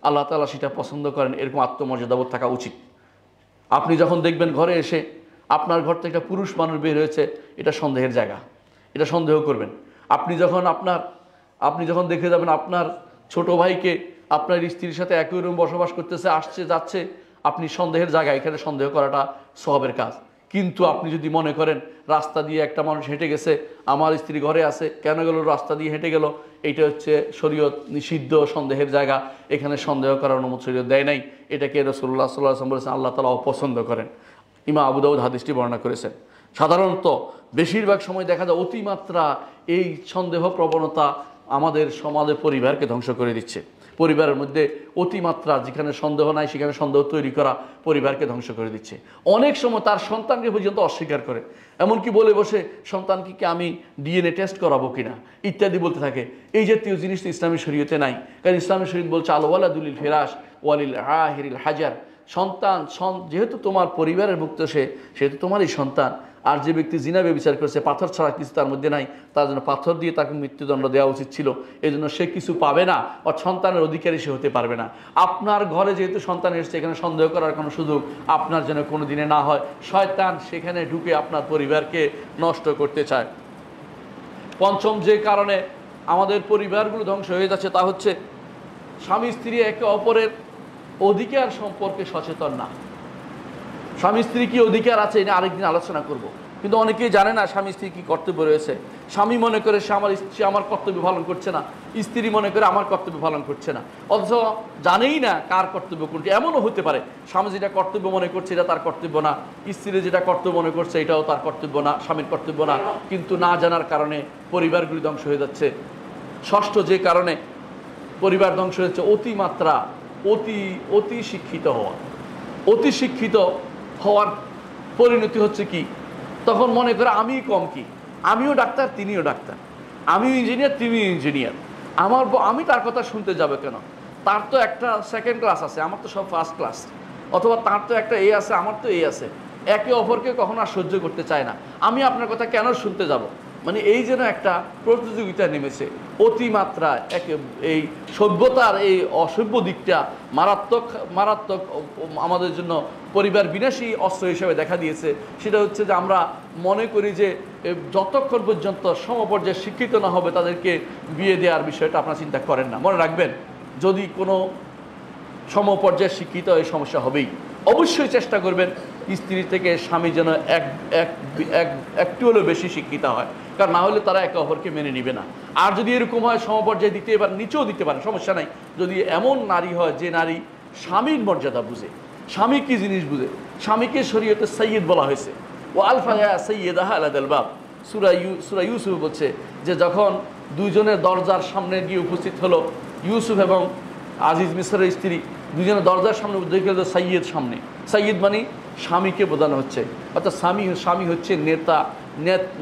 আল্লাহ তাআলা সেটা পছন্দ করেন। এরকম আত্মমর্যাদাবোধ থাকা উচিত। আপনি যখন দেখবেন ঘরে এসে আপনার ঘর থেকে একটা পুরুষ মানুষ বের হয়েছে, এটা সন্দেহের জায়গা, এটা সন্দেহ করবেন। আপনি যখন দেখে যাবেন আপনার ছোট ভাইকে আপনার স্ত্রীর সাথে একই রুম বসবাস করতেছে, আসছে যাচ্ছে, আপনি সন্দেহের জায়গা, এখানে সন্দেহ করাটা সওয়াবের কাজ। কিন্তু আপনি যদি মনে করেন রাস্তা দিয়ে একটা মানুষ হেঁটে গেছে, আমার স্ত্রী ঘরে আছে, কেন গেল, রাস্তা দিয়ে হেঁটে গেল, এইটা হচ্ছে শরীয়ত নিষিদ্ধ সন্দেহের জায়গা, এখানে সন্দেহ করার অনুমতি শরীয়ত দেয় নাই। এটাকে রাসূলুল্লাহ সাল্লাল্লাহু আলাইহি ওয়াসাল্লাম বলেছেন আল্লাহ তাআলা অপছন্দ করেন। ইমাম আবু দাউদ হাদিসটি বর্ণনা করেছেন। সাধারণত বেশিরভাগ সময় দেখা যায় অতিমাত্রা এই সন্দেহ প্রবণতা আমাদের সমাজে পরিবারকে ধ্বংস করে দিচ্ছে। পরিবারের মধ্যে অতিমাত্রা, যেখানে সন্দেহ নাই সেখানে সন্দেহ তৈরি করা পরিবারকে ধ্বংস করে দিচ্ছে। অনেক সময় তার সন্তানকে পর্যন্ত অস্বীকার করে, এমনকি বলে বসে সন্তানকে কি আমি ডিএনএ টেস্ট করাবো কিনা ইত্যাদি বলতে থাকে। এই জাতীয় জিনিস তো ইসলামী শরীয়তে নাই। কারণ ইসলামী শরীয়ত বলছে আল ওয়ালাদুল ফিরাশ ওয়ালিল আহিরিল হাজার, সন্তান যেহেতু তোমার পরিবারের ভুক্ত, সেহেতু তোমারই সন্তান। আর যে ব্যক্তি জিনা ব্যভিচার করেছে, পাথর ছাড়া কিছু তার মধ্যে নাই, তার জন্য পাথর দিয়ে তাকে মৃত্যুদণ্ড দেওয়া উচিত ছিল। এই জন্য সে কিছু পাবে না, আর সন্তানের অধিকারী সে হতে পারবে না। আপনার ঘরে যেহেতু সন্তান এসেছে, এখানে সন্দেহ করার কোনো সুযোগ আপনার যেন কোনো দিনে না হয়। শয়তান সেখানে ঢুকে আপনার পরিবারকে নষ্ট করতে চায়। পঞ্চম যে কারণে আমাদের পরিবারগুলো ধ্বংস হয়ে যাচ্ছে তা হচ্ছে স্বামী স্ত্রী একে অপরের অধিকার সম্পর্কে সচেতন না। স্বামী স্ত্রী কি অধিকার আছে এটা আরেকদিন আলোচনা করব, কিন্তু অনেকেই জানে না স্বামী স্ত্রী কি কর্তব্য রয়েছে। স্বামী মনে করে সে আমার কর্তব্য পালন করছে না, স্ত্রী মনে করে আমার কর্তব্য পালন করছে না, অথচ জানেই না কার কর্তব্য কোনটি। এমনও হতে পারে স্বামী যেটা কর্তব্য মনে করছে এটা তার কর্তব্য না, স্ত্রী যেটা কর্তব্য মনে করছে এটাও তার কর্তব্য না, স্বামীর কর্তব্য না, কিন্তু না জানার কারণে পরিবারগুলি ধ্বংস হয়ে যাচ্ছে। ষষ্ঠ যে কারণে পরিবার ধ্বংস হয়েছে অতিমাত্রা, অতি শিক্ষিত হওয়া। অতি শিক্ষিত হওয়ার পরিণতি হচ্ছে কি, তখন মনে করে আমি কম কি, আমিও ডাক্তার তিনিও ডাক্তার, আমিও ইঞ্জিনিয়ার তিনিও ইঞ্জিনিয়ার, আমি তার কথা শুনতে যাবে কেন, তার তো একটা সেকেন্ড ক্লাস আছে আমার তো সব ফার্স্ট ক্লাস, অথবা তার তো একটা এ আছে আমার তো এ আছে। একে অপরকে কখনো আর সহ্য করতে চায় না, আমি আপনার কথা কেন শুনতে যাব। মানে এই যেন একটা প্রতিযোগিতা নেমেছে অতিমাত্রা। এই সভ্যতার এই অসভ্য দিকটা মারাত্মক আমাদের জন্য পরিবার বিনাশী অস্ত্র হিসেবে দেখা দিয়েছে। সেটা হচ্ছে যে আমরা মনে করি যে যতক্ষণ পর্যন্ত সমপর্যায়ে শিক্ষিত না হবে তাদেরকে বিয়ে দেওয়ার বিষয়টা আপনারা চিন্তা করেন না। মনে রাখবেন, যদি কোনো সমপর্যায়ে শিক্ষিত এই সমস্যা হবেই। অবশ্যই চেষ্টা করবেন স্ত্রী থেকে স্বামী যেন একটু হলেও বেশি শিক্ষিত হয়, কারণ না হলে তারা একে অপরকে মেনে নিবে না। আর যদি এরকম হয় সমপর্যায়ে দিতে এবার নিচেও দিতে পারে, সমস্যা নাই। যদি এমন নারী হয় যে নারী স্বামীর মর্যাদা বুঝে, স্বামী কি জিনিস বুঝে, স্বামীকে শরীয়তে সৈয়দ বলা হয়েছে। ও আলফায়া সৈয়দাহা আলাদাল বাব, সূরা ইউসুফ বলছে যে যখন দুইজনের দরজার সামনে গিয়ে উপস্থিত হলো ইউসুফ এবং আজিজ মিসরের স্ত্রী, দুজনের দরজার সামনে দেখে সৈয়দ সামনে, সৈয়দ মানে স্বামীকে বোঝানো হচ্ছে। অর্থাৎ স্বামী হচ্ছে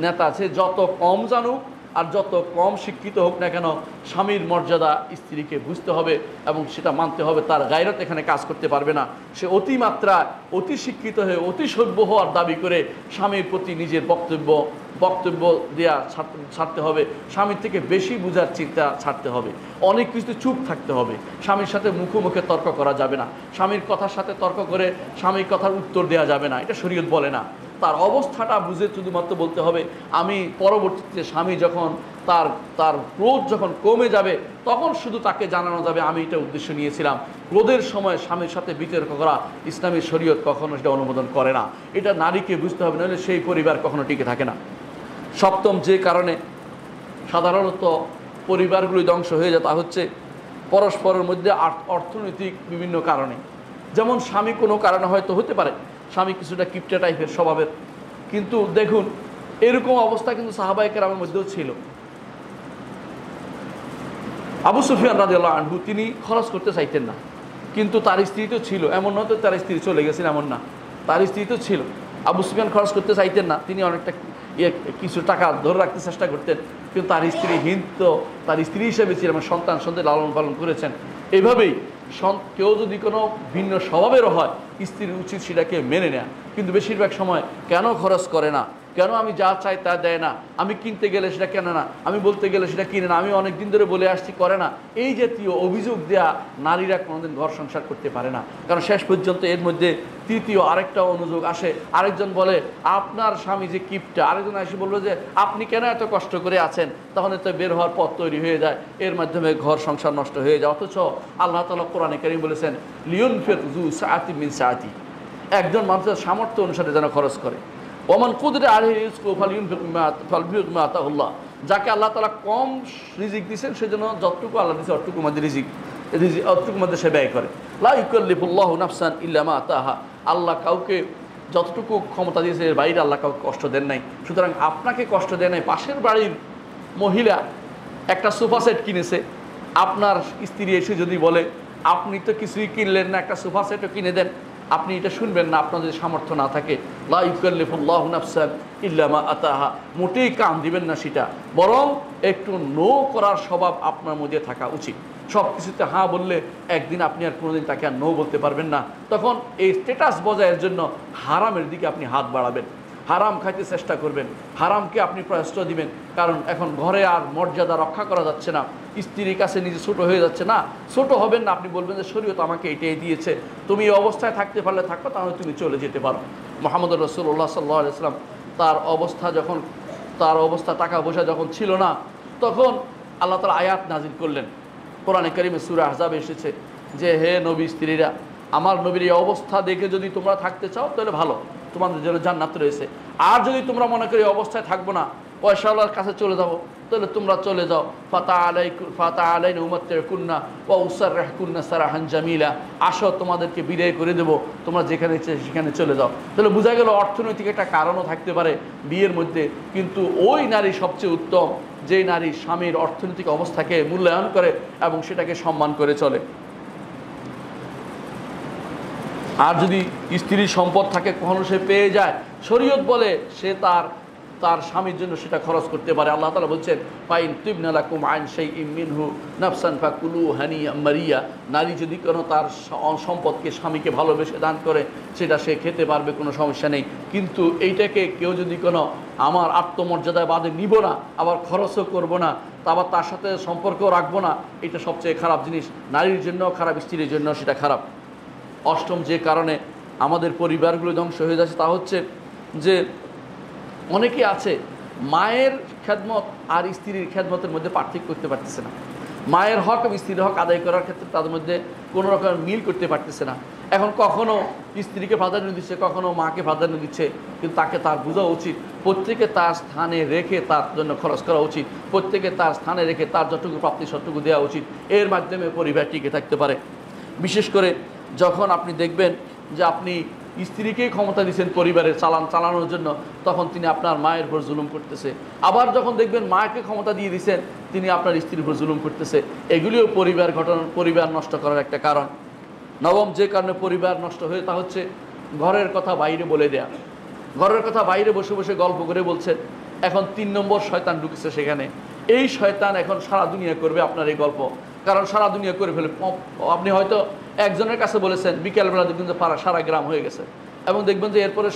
নেতা আছে, যত কম জানুক আর যত কম শিক্ষিত হোক না কেন স্বামীর মর্যাদা স্ত্রীকে বুঝতে হবে এবং সেটা মানতে হবে। তার গায়রত এখানে কাজ করতে পারবে না। সে অতিমাত্রা অতি শিক্ষিত হয়ে অতি সভ্য হওয়ার দাবি করে স্বামীর প্রতি নিজের বক্তব্য দেওয়া ছাড়তে হবে, স্বামীর থেকে বেশি বোঝার চিন্তা ছাড়তে হবে, অনেক কিছু চুপ থাকতে হবে, স্বামীর সাথে মুখোমুখি তর্ক করা যাবে না, স্বামীর কথার সাথে তর্ক করে স্বামীর কথার উত্তর দেওয়া যাবে না, এটা শরীয়ত বলে না। তার অবস্থাটা বুঝে শুধুমাত্র বলতে হবে। আমি পরবর্তীতে স্বামী যখন তার ক্রোধ যখন কমে যাবে তখন শুধু তাকে জানানো যাবে আমি এটা উদ্দেশ্য নিয়েছিলাম। ক্রোধের সময় স্বামীর সাথে বিতর্ক করা ইসলামী শরীয়ত কখনো সেটা অনুমোদন করে না। এটা নারীকে বুঝতে হবে, নাহলে সেই পরিবার কখনো টিকে থাকে না। সপ্তম যে কারণে সাধারণত পরিবারগুলি ধ্বংস হয়ে যায় তা হচ্ছে পরস্পরের মধ্যে অর্থনৈতিক বিভিন্ন কারণে। যেমন স্বামী কোনো কারণে হয়তো হতে পারে স্বামী কিছুটা কিপটা টাইপের স্বভাবের, কিন্তু দেখুন এরকম অবস্থা কিন্তু সাহাবায়ে কেরামের মধ্যেও ছিল। আবু সুফিয়ান রাদিয়াল্লাহু আনহু তিনি খরচ করতে চাইতেন না, কিন্তু তার স্ত্রী তো ছিল, এমন নয় তো তার স্ত্রী চলে গেছেন এমন না, তার স্ত্রী তো ছিল। আবু সুফিয়ান খরচ করতে চাইতেন না, তিনি অনেকটা কিছু টাকা ধরে রাখতে চেষ্টা করতেন, কিন্তু তার স্ত্রী হিন্দ তার স্ত্রী হিসেবে ছিলেন, সন্তান লালন পালন করেছেন। এইভাবেই কেউ যদি কোনো ভিন্ন স্বভাবেরও হয় স্ত্রীর উচিত সেটাকে মেনে নেয়া। কিন্তু বেশিরভাগ সময় কেন খরচ করে না, কেন আমি যা চাই তা দেয় না, আমি কিনতে গেলে সেটা কেনে না, আমি বলতে গেলে সেটা কিনে না, আমি অনেক দিন ধরে বলে আসছি করে না, এই জাতীয় অভিযোগ দেয়া নারীরা কোনোদিন ঘর সংসার করতে পারে না। কারণ শেষ পর্যন্ত এর মধ্যে তৃতীয় আরেকটা অনুযোগ আসে। আরেকজন বলে আপনার স্বামী যে কিপটা, আরেকজন এসে বললো যে আপনি কেন এত কষ্ট করে আছেন, তখন এত বের হওয়ার পথ তৈরি হয়ে যায়, এর মাধ্যমে ঘর সংসার নষ্ট হয়ে যায়। অথচ আল্লাহ তাআলা কোরআনে কারীম বলেছেন লিয়ুনফিক যু সাআতিন মিন সাআতি, একজন মানুষের সামর্থ্য অনুসারে যেন খরচ করে। ওমান কুদরা আলাইহি রিজকু ফালইউনফিক মিম্মা আতাহুল্লাহ, যাকে আল্লাহ তাআলা কম রিজিক দিয়েছেন সেজন্য যতটুকু আল্লাহ দিয়েছে অতটুকুর মধ্যে অতটুকুর মধ্যে সে ব্যয় করে। লা ইউকাল্লিফুল্লাহু নাফসান ইল্লা মা আতাহা, আল্লাহ কাউকে যতটুকু ক্ষমতা দিয়েছে এর বাইরে আল্লাহ কাউকে কষ্ট দেন নাই। সুতরাং আপনাকে কষ্ট দেয় নাই। পাশের বাড়ির মহিলা একটা সোফা সেট কিনেছে, আপনার স্ত্রী এসে যদি বলে আপনি তো কিছুই কিনলেন না, একটা সোফা সেটও কিনে দেন, আপনি এটা শুনবেন না? আপনার যদি সামর্থ্য না থাকে, লা ইউকাল্লিফুল্লাহু নাফসান ইল্লা মা আতাহা, মোটেই কান দিবেন না সেটা, বরং একটু নো করার স্বভাব আপনার মধ্যে থাকা উচিত। সব কিছুতে হ্যাঁ বললে একদিন আপনি আর কোনোদিন তাকে আর নো বলতে পারবেন না। তখন এই স্ট্যাটাস বজায়ের জন্য হারামের দিকে আপনি হাত বাড়াবেন, হারাম খাইতে চেষ্টা করবেন, হারামকে আপনি প্রশ্রয় দিবেন। কারণ এখন ঘরে আর মর্যাদা রক্ষা করা যাচ্ছে না, স্ত্রীর কাছে নিজে ছোট হয়ে যাচ্ছে না। ছোট হবেন না, আপনি বলবেন যে শরীয়ত আমাকে এটাই দিয়েছে, তুমি এই অবস্থায় থাকতে পারলে থাকো, তাহলে তুমি চলে যেতে পারো। মুহাম্মদ রাসূলুল্লাহ সাল্লাল্লাহু আলাইহি ওয়াসাল্লাম তার অবস্থা টাকা পয়সা যখন ছিল না, তখন আল্লাহ তাআলা আয়াত নাজিল করলেন। কোরআনে কারিমে সূরা আহজাবে এসেছে যে হে নবী স্ত্রীরা, আমার নবীর এই অবস্থা দেখে যদি তোমরা থাকতে চাও তাহলে ভালো, তোমাদের জন্য জান্নাত রয়েছে। আর যদি তোমরা মনে করি এই অবস্থায় থাকবো না, পয়সাওয়ালার কাছে চলে যাবো, তাহলে তোমরা চলে যাও। ফাতা আলাইনা উমাত্তিউকুন্না ওয়া উসাররিহুকুন্না সারাহান জামিলা, আসো তোমাদেরকে বিদায় করে দেবো, তোমরা যেখানে ইচ্ছে সেখানে চলে যাও। তাহলে বোঝা গেল অর্থনৈতিক একটা কারণও থাকতে পারে বিয়ের মধ্যে, কিন্তু ওই নারী সবচেয়ে উত্তম যে নারী স্বামীর অর্থনৈতিক অবস্থাকে মূল্যায়ন করে এবং সেটাকে সম্মান করে চলে। আর যদি স্ত্রীর সম্পদ থাকে কখনো সে পেয়ে যায়, শরীয়ত বলে সে তার স্বামীর জন্য সেটা খরচ করতে পারে। আল্লাহ তাআলা বলছেন ফাইন তুবনা লাকুম আন শাইইন মিনহু নাফসান ফাকুলু হানিয়াম মারিয়া, নারী যদি কোনো তার সম্পদকে স্বামীকে ভালোবেসে দান করে সেটা সে খেতে পারবে, কোনো সমস্যা নেই। কিন্তু এইটাকে কেউ যদি কোনো আমার আত্মমর্যাদায় বাদে নিব না, আবার খরচও করব না, তা আবার তার সাথে সম্পর্কও রাখবো না, এটা সবচেয়ে খারাপ জিনিস। নারীর জন্য খারাপ, স্ত্রীর জন্য সেটা খারাপ। অষ্টম যে কারণে আমাদের পরিবারগুলো ধ্বংস হয়ে যাচ্ছে তা হচ্ছে যে অনেকে আছে মায়ের খেদমত আর স্ত্রীর খেদমতের মধ্যে পার্থক্য করতে পারতেছে না। মায়ের হক এবং স্ত্রীর হক আদায় করার ক্ষেত্রে তাদের মধ্যে কোনো রকম মিল করতে পারতেছে না। এখন কখনো স্ত্রীকে প্রাধান্য দিচ্ছে, কখনো মাকে প্রাধান্য দিচ্ছে, কিন্তু তাকে তার বোঝা উচিত প্রত্যেকে তার স্থানে রেখে তার জন্য খরচ করা উচিত, প্রত্যেকে তার স্থানে রেখে তার যতটুকু প্রাপ্তি সতটুকু দেওয়া উচিত। এর মাধ্যমে পরিবার টিকে থাকতে পারে। বিশেষ করে যখন আপনি দেখবেন যে আপনি স্ত্রীকেই ক্ষমতা দিচ্ছেন পরিবারের চালানোর জন্য, তখন তিনি আপনার মায়ের উপর জুলুম করতেছে। আবার যখন দেখবেন মাকে ক্ষমতা দিয়ে দিচ্ছেন, তিনি আপনার স্ত্রীর উপর জুলুম করতেছে। এগুলিও পরিবার নষ্ট করার একটা কারণ। নবম যে কারণে পরিবার নষ্ট হয়ে তা হচ্ছে ঘরের কথা বাইরে বলে দেয়া। ঘরের কথা বাইরে বসে বসে গল্প করে বলছেন। এখন 3 নম্বর শয়তান ঢুকেছে সেখানে। এই শয়তান এখন সারা দুনিয়া করবে আপনার এই গল্প, কারণ সারা দুনিয়া করে ফেলে। আপনি হয়তো একজনের কাছে বলেছেন, বিকেলবেলা দেখবেন যে সারা গ্রাম হয়ে গেছে, এবং দেখবেন যে এরপরে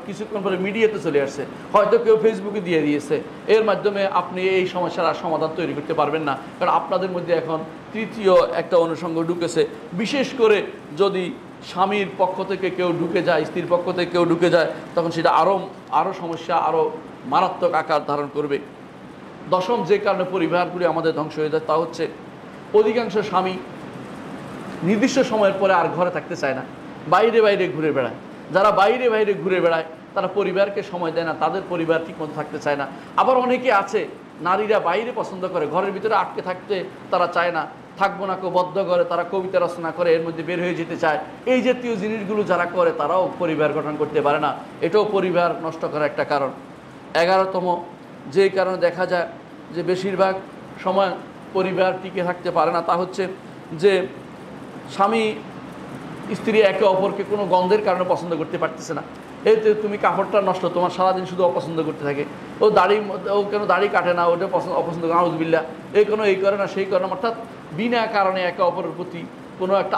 কিছুক্ষণ পরে মিডিয়াতে চলে আসছে, হয়তো কেউ ফেসবুকে দিয়ে দিয়েছে। এর মাধ্যমে আপনি এই সমস্যার সমাধান তৈরি করতে পারবেন না, কারণ আপনাদের মধ্যে এখন তৃতীয় একটা অনুষঙ্গ ঢুকেছে। বিশেষ করে যদি স্বামীর পক্ষ থেকে কেউ ঢুকে যায়, স্ত্রীর পক্ষ থেকে কেউ ঢুকে যায়, তখন সেটা আরও সমস্যা, আরও মারাত্মক আকার ধারণ করবে। দশম যে কারণে পরিবারগুলি আমাদের ধ্বংস হয়ে যায় তা হচ্ছে অধিকাংশ স্বামী নির্দিষ্ট সময়ের পরে আর ঘরে থাকতে চায় না, বাইরে বাইরে ঘুরে বেড়ায়। যারা বাইরে বাইরে ঘুরে বেড়ায় তারা পরিবারকে সময় দেয় না, তাদের পরিবার ঠিকমতো থাকতে চায় না। আবার অনেকে আছে নারীরা বাইরে পছন্দ করে, ঘরের ভিতরে আটকে থাকতে তারা চায় না, থাকবো না কেউ বদ্ধ করে, তারা কবিতা রচনা করে এর মধ্যে বের হয়ে যেতে চায়। এই জাতীয় জিনিসগুলো যারা করে তারাও পরিবার গঠন করতে পারে না, এটাও পরিবার নষ্ট করার একটা কারণ। 11তম যে কারণে দেখা যায় যে বেশিরভাগ সময় পরিবার টিকে থাকতে পারে না তা হচ্ছে যে স্বামী স্ত্রী একে অপরকে কোনো গন্ধের কারণে পছন্দ করতে পারতেছে না। এতে তুমি কাপড়টা নষ্ট, তোমার সারাদিন শুধু অপছন্দ করতে থাকে। ও কেন দাড়ি কাটে না, ওটা অপছন্দ করে, আউযুবিল্লাহ, এই করে না সেই করে না, অর্থাৎ বিনা কারণে একে অপরের প্রতি কোনো একটা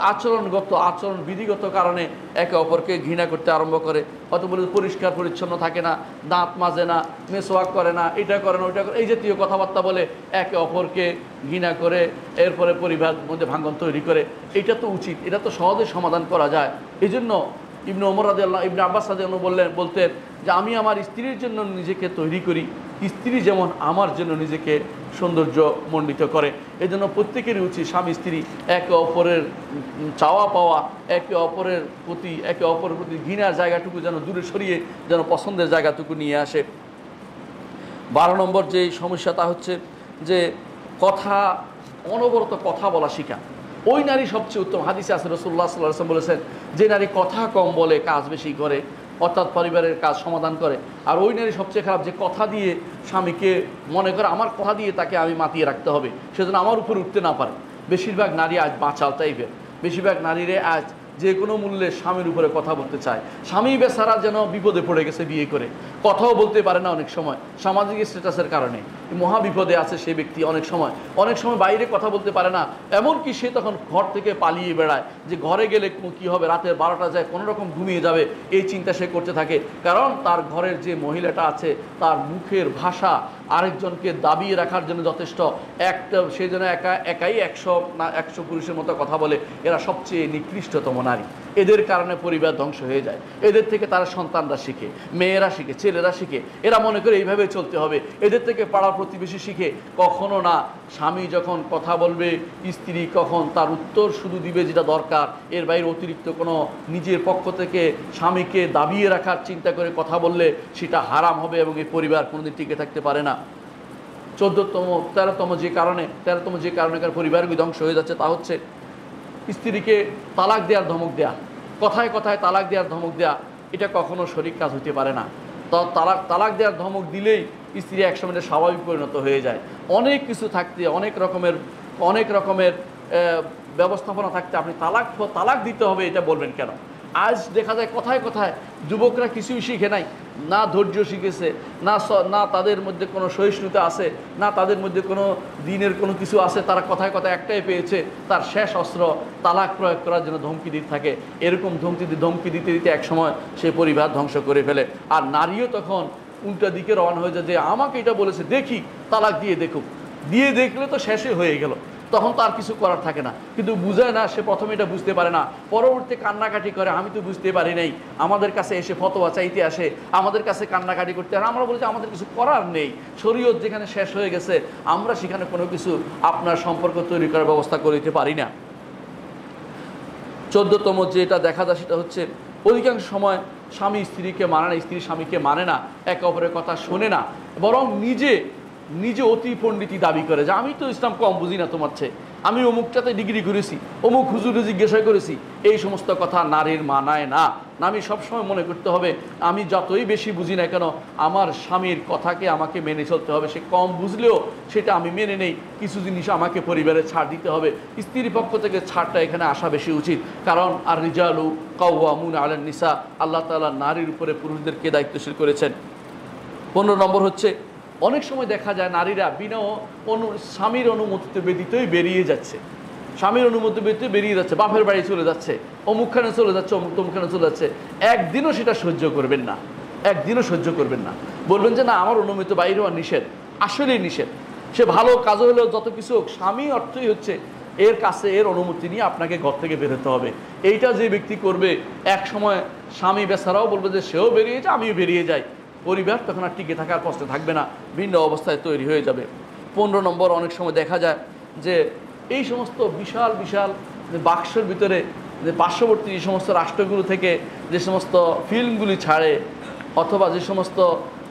বিধিগত কারণে একে অপরকে ঘৃণা করতে আরম্ভ করে। হয়তো বলে পরিষ্কার পরিচ্ছন্ন থাকে না, দাঁত মাজে না, মেসওয়াক করে না, এটা করে না, ওইটা করে, এই জাতীয় কথাবার্তা বলে একে অপরকে ঘৃণা করে এরপরে পরিবার মধ্যে ভাঙন তৈরি করে। এটা তো উচিত, এটা তো সহজে সমাধান করা যায়। এই জন্য ইবনে আব্বাস রাদিয়াল্লাহু বলতেন যে আমি আমার স্ত্রীর জন্য নিজেকে তৈরি করি, স্ত্রী যেমন আমার জন্য নিজেকে সৌন্দর্য মণ্ডিত করে। এজন্য প্রত্যেকেরই উচিত স্বামী স্ত্রী একে অপরের চাওয়া পাওয়া, একে অপরের প্রতি ঘৃণার জায়গাটুকু যেন দূরে সরিয়ে যেন পছন্দের জায়গাটুকু নিয়ে আসে। 12 নম্বর যে সমস্যা তা হচ্ছে যে অনবরত কথা বলা শিখা। ওই নারী সবচেয়ে উত্তম। হাদিসে আছে রাসূলুল্লাহ সাল্লাল্লাহু আলাইহি ওয়াসাল্লাম বলেছেন যে নারী কথা কম বলে কাজ বেশি করে, অর্থাৎ পরিবারের কাজ সমাধান করে। আর ওই নারী সবচেয়ে খারাপ যে কথা দিয়ে স্বামীকে মনে করে আমার কথা দিয়ে তাকে আমি মাতিয়ে রাখতে হবে, সেজন্য আমার উপর উঠতে না পারে। বেশিরভাগ নারী আজ বাঁচাল টাইপের, বেশিরভাগ নারীরে আজ যে কোনো মূল্যে স্বামীর উপরে কথা বলতে চায়। স্বামী বেচারা যেন বিপদে পড়ে গেছে, বিয়ে করে কথাও বলতে পারে না অনেক সময় সামাজিক স্ট্যাটাসের কারণে। মহা বিপদে আছে সেই ব্যক্তি, অনেক সময় বাইরে কথা বলতে পারে না। এমনকি সে তখন ঘর থেকে পালিয়ে বেড়ায় যে ঘরে গেলে কী হবে, রাতের 12টা যায় কোনো রকম ঘুমিয়ে যাবে, এই চিন্তা সে করতে থাকে। কারণ তার ঘরের যে মহিলাটা আছে তার মুখের ভাষা আরেকজনকে দাবিয়ে রাখার জন্য যথেষ্ট। সে যেন একাই 100 পুরুষের মতো কথা বলে। এরা সবচেয়ে নিকৃষ্টতম নারী। এদের কারণে পরিবার ধ্বংস হয়ে যায়। এদের থেকে তারা সন্তানরা শিখে, মেয়েরা শিখে, ছেলেরা শিখে। এরা মনে করে এইভাবে চলতে হবে। এদের থেকে পাড়া প্রতিবেশী শিখে। কখনো না স্বামী যখন কথা বলবে, স্ত্রী কখন তার উত্তর শুধু দিবে যেটা দরকার, এর বাইরে অতিরিক্ত কোনো নিজের পক্ষ থেকে স্বামীকে দাবিয়ে রাখার চিন্তা করে কথা বললে সেটা হারাম হবে এবং এই পরিবার কোনোদিন টিকে থাকতে পারে না। 13তম যে কারণে পরিবারগুলি ধ্বংস হয়ে যাচ্ছে তা হচ্ছে স্ত্রীকে তালাক দেওয়ার ধমক দেয়া। কথায় কথায় তালাক দেওয়ার ধমক দেয়া, এটা কখনো শরীর কাজ হতে পারে না। তো তালাক দেওয়ার ধমক দিলেই স্ত্রী একসময় স্বাভাবিক পরিণত হয়ে যায়। অনেক কিছু থাকতে, অনেক রকমের ব্যবস্থাপনা থাকতে আপনি তালাক দিতে হবে এটা বলবেন কেন? আজ দেখা যায় কথায় কথায় যুবকরা কিছুই শিখে নাই, না ধৈর্য শিখেছে, না তাদের মধ্যে কোনো সহিষ্ণুতা আছে, না তাদের মধ্যে কোনো দিনের কোনো কিছু আছে। তারা কথায় কথায় একটাই পেয়েছে, তার শেষ অস্ত্র তালাক প্রয়োগ করার জন্য ধমকি দিতে থাকে। এরকম ধমকি দিতে দিতে একসময় সে পরিবার ধ্বংস করে ফেলে। আর নারীও তখন উল্টা দিকে রওনা হয়ে যায় যে আমাকে এটা বলেছে, দেখি তালাক দিয়ে দেখলে তো শেষে হয়ে গেল। তখন তার কিছু করার থাকে না, কিন্তু বুঝায় না। সে প্রথমে এটা বুঝতে পারে না, পরবর্তী কান্নাকাটি করে আমি তো বুঝতে পারি নাই। আমাদের কাছে এসে ফতোয়া চাইতে আসে, আমাদের কাছে কান্নাকাটি করতে আসে। আমরা বলছি আমাদের কিছু করার নেই, শরীয়ত যেখানে শেষ হয়ে গেছে আমরা সেখানে কোনো কিছু আপনার সম্পর্ক তৈরি করার ব্যবস্থা করে দিতে পারি না। 14তম যেটা দেখা যায় সেটা হচ্ছে অধিকাংশ সময় স্বামী স্ত্রীকে মানে না, স্ত্রী স্বামীকে মানে না, একে অপরের কথা শোনে না, বরং নিজে অতি পণ্ডিতি দাবি করে যে আমি তো ইসলাম কম বুঝি না তোমার চেয়ে, আমি অমুকটাতে ডিগ্রি করেছি, অমুক হুজুরে জিজ্ঞাসা করেছি। এই সমস্ত কথা নারীর মানায় না। আমি সবসময় মনে করতে হবে আমি যতই বেশি বুঝি না কেন আমার স্বামীর কথাকে আমাকে মেনে চলতে হবে। সে কম বুঝলেও সেটা আমি মেনে নেই। কিছু জিনিস আমাকে পরিবারে ছাড় দিতে হবে। স্ত্রীর পক্ষ থেকে ছাড়টা এখানে আসা বেশি উচিত। কারণ আর রিজালু কাওয়ামুন আলান নিসা, আল্লাহ তাআলা নারীর উপরে পুরুষদেরকে দায়িত্বশীল করেছেন। 15 নম্বর হচ্ছে অনেক সময় দেখা যায় নারীরা বিনা স্বামীর অনুমতিতে ব্যতীতই বেরিয়ে যাচ্ছে, বাপের বাড়ি চলে যাচ্ছে, অমুকখানে চলে যাচ্ছে, তমুকখানে চলে যাচ্ছে। একদিনও সেটা সহ্য করবেন না, বলবেন যে না আমার অনুমতি বাইরে হওয়া নিষেধ। আসলেই নিষেধ। সে ভালো কাজ হলেও যত কিছু হোক, স্বামী অর্থই হচ্ছে এর কাছে এর অনুমতি নিয়ে আপনাকে ঘর থেকে বেরোতে হবে। এইটা যে ব্যক্তি করবে এক সময় স্বামী বেচারাও বলবে যে সেও বেরিয়ে যায়, আমিও বেরিয়ে যাই। পরিবার তখন আর টিকে থাকার কষ্টে থাকবে না, ভিন্ন অবস্থায় তৈরি হয়ে যাবে। 15 নম্বর অনেক সময় দেখা যায় যে এই সমস্ত বিশাল বাক্সের ভিতরে যে পার্শ্ববর্তী যে সমস্ত রাষ্ট্রগুলো থেকে যে সমস্ত ফিল্মগুলি ছাড়ে, অথবা যে সমস্ত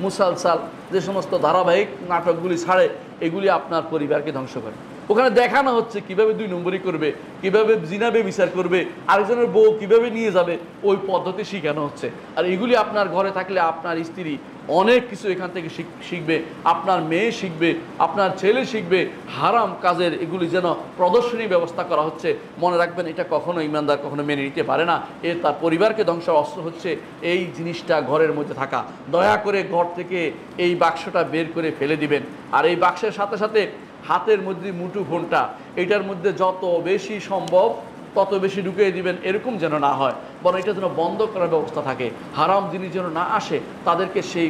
মুসালসাল, যে সমস্ত ধারাবাহিক নাটকগুলি ছাড়ে, এগুলি আপনার পরিবারকে ধ্বংস করে। ওখানে দেখানো হচ্ছে কিভাবে 2 নম্বরই করবে, কিভাবে জিনাবে বিচার করবে, আরেকজনের বউ কিভাবে নিয়ে যাবে, ওই পদ্ধতি শেখানো হচ্ছে। আর এগুলি আপনার ঘরে থাকলে আপনার স্ত্রী অনেক কিছু এখান থেকে শিখবে, আপনার মেয়ে শিখবে, আপনার ছেলে শিখবে। হারাম কাজের এগুলি যেন প্রদর্শনী ব্যবস্থা করা হচ্ছে। মনে রাখবেন এটা কখনো ইমানদার কখনো মেনে নিতে পারে না। তার পরিবারকে ধ্বংসের অস্ত্র হচ্ছে এই জিনিসটা ঘরের মধ্যে থাকা। দয়া করে ঘর থেকে এই বাক্সটা বের করে ফেলে দিবেন। আর এই বাক্সের সাথে সাথে হাতের মধ্যে মুঠো ফোনটা, এটার মধ্যে যত বেশি সম্ভব তত বেশি ঢুকিয়ে দিবেন, এরকম যেন না হয়, বরং এটা যেন বন্ধ করার ব্যবস্থা থাকে। হারাম জিনিস যেন না আসে, তাদেরকে সেই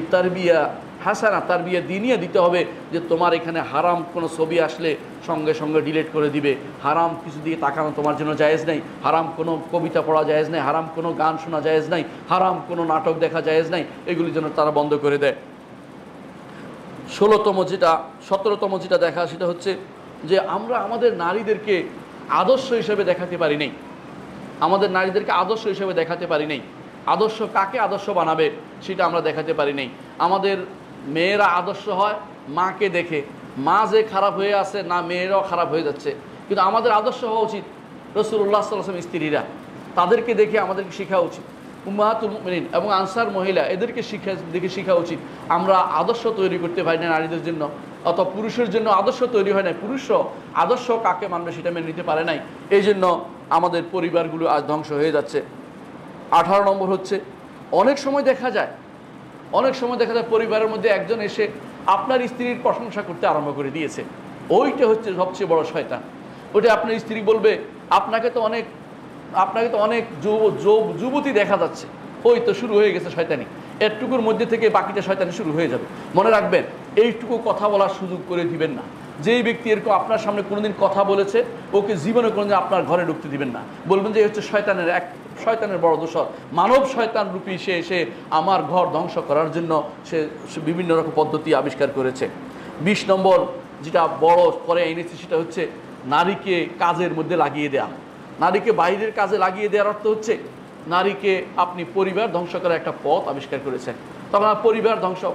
তারবিয়া দিনিয়ে দিতে হবে যে তোমার এখানে হারাম কোনো ছবি আসলে সঙ্গে সঙ্গে ডিলিট করে দিবে। হারাম কিছু দিয়ে তাকানো তোমার জন্য জায়েজ নাই, হারাম কোনো কবিতা পড়া জায়েজ নাই, হারাম কোনো গান শোনা জায়েজ নাই, হারাম কোনো নাটক দেখা জায়েজ নাই। এগুলি যেন তারা বন্ধ করে দেয়। 17তম যেটা দেখা সেটা হচ্ছে যে আমরা আমাদের নারীদেরকে আদর্শ হিসেবে দেখাতে পারি নাই। আমাদের নারীদেরকে আদর্শ হিসেবে দেখাতে পারি নাই। আদর্শ কাকে আদর্শ বানাবে সেটা আমরা দেখাতে পারি নাই। আমাদের মেয়েরা আদর্শ হয় মাকে দেখে, মা যে খারাপ হয়ে আছে না মেয়েরাও খারাপ হয়ে যাচ্ছে, কিন্তু আমাদের আদর্শ হওয়া উচিত রাসূলুল্লাহ সাল্লাল্লাহু আলাইহি ওয়াসাল্লাম স্ত্রীরা, তাদেরকে দেখে আমাদেরকে শেখা উচিত। উম্মাহাতুল মুমিনিন এবং আনসার মহিলা এদেরকে দেখে শেখা উচিত। আমরা আদর্শ তৈরি করতে পারি না নারীদের জন্য, অথবা পুরুষের জন্য আদর্শ তৈরি হয় না, পুরুষও আদর্শ কাকে মানবে সেটা মেনে নিতে পারে নাই। এই জন্য আমাদের পরিবারগুলো আজ ধ্বংস হয়ে যাচ্ছে। 18 নম্বর হচ্ছে অনেক সময় দেখা যায় পরিবারের মধ্যে একজন এসে আপনার স্ত্রীর প্রশংসা করতে আরম্ভ করে দিয়েছে। ওইটা হচ্ছে সবচেয়ে বড় শয়তান। ওইটা আপনার স্ত্রী বলবে আপনাকে তো অনেক যুবতী দেখা যাচ্ছে, ওই তো শুরু হয়ে গেছে শয়তানি। এরটুকুর মধ্যে থেকে বাকিটা শয়তানি শুরু হয়ে যাবে। মনে রাখবেন, এইটুকু কথা বলার সুযোগ করে দিবেন না। যেই ব্যক্তি এরকম আপনার সামনে কোনোদিন কথা বলেছে ওকে জীবনে কোনোদিন আপনার ঘরে ঢুকতে দিবেন না। বলবেন যে হচ্ছে শয়তানের বড় দোসর, মানব শয়তান রূপী সে এসে আমার ঘর ধ্বংস করার জন্য সে বিভিন্ন রকম পদ্ধতি আবিষ্কার করেছে। 20 নম্বর যেটা বড় করে এনেছে সেটা হচ্ছে নারীকে কাজের মধ্যে লাগিয়ে দেয়া। নারীকে বাইরের কাজে লাগিয়ে দেওয়ার অর্থ হচ্ছে নারীকে আপনি পরিবার ধ্বংস করার একটা পথ আবিষ্কার করেছেন। তখন আর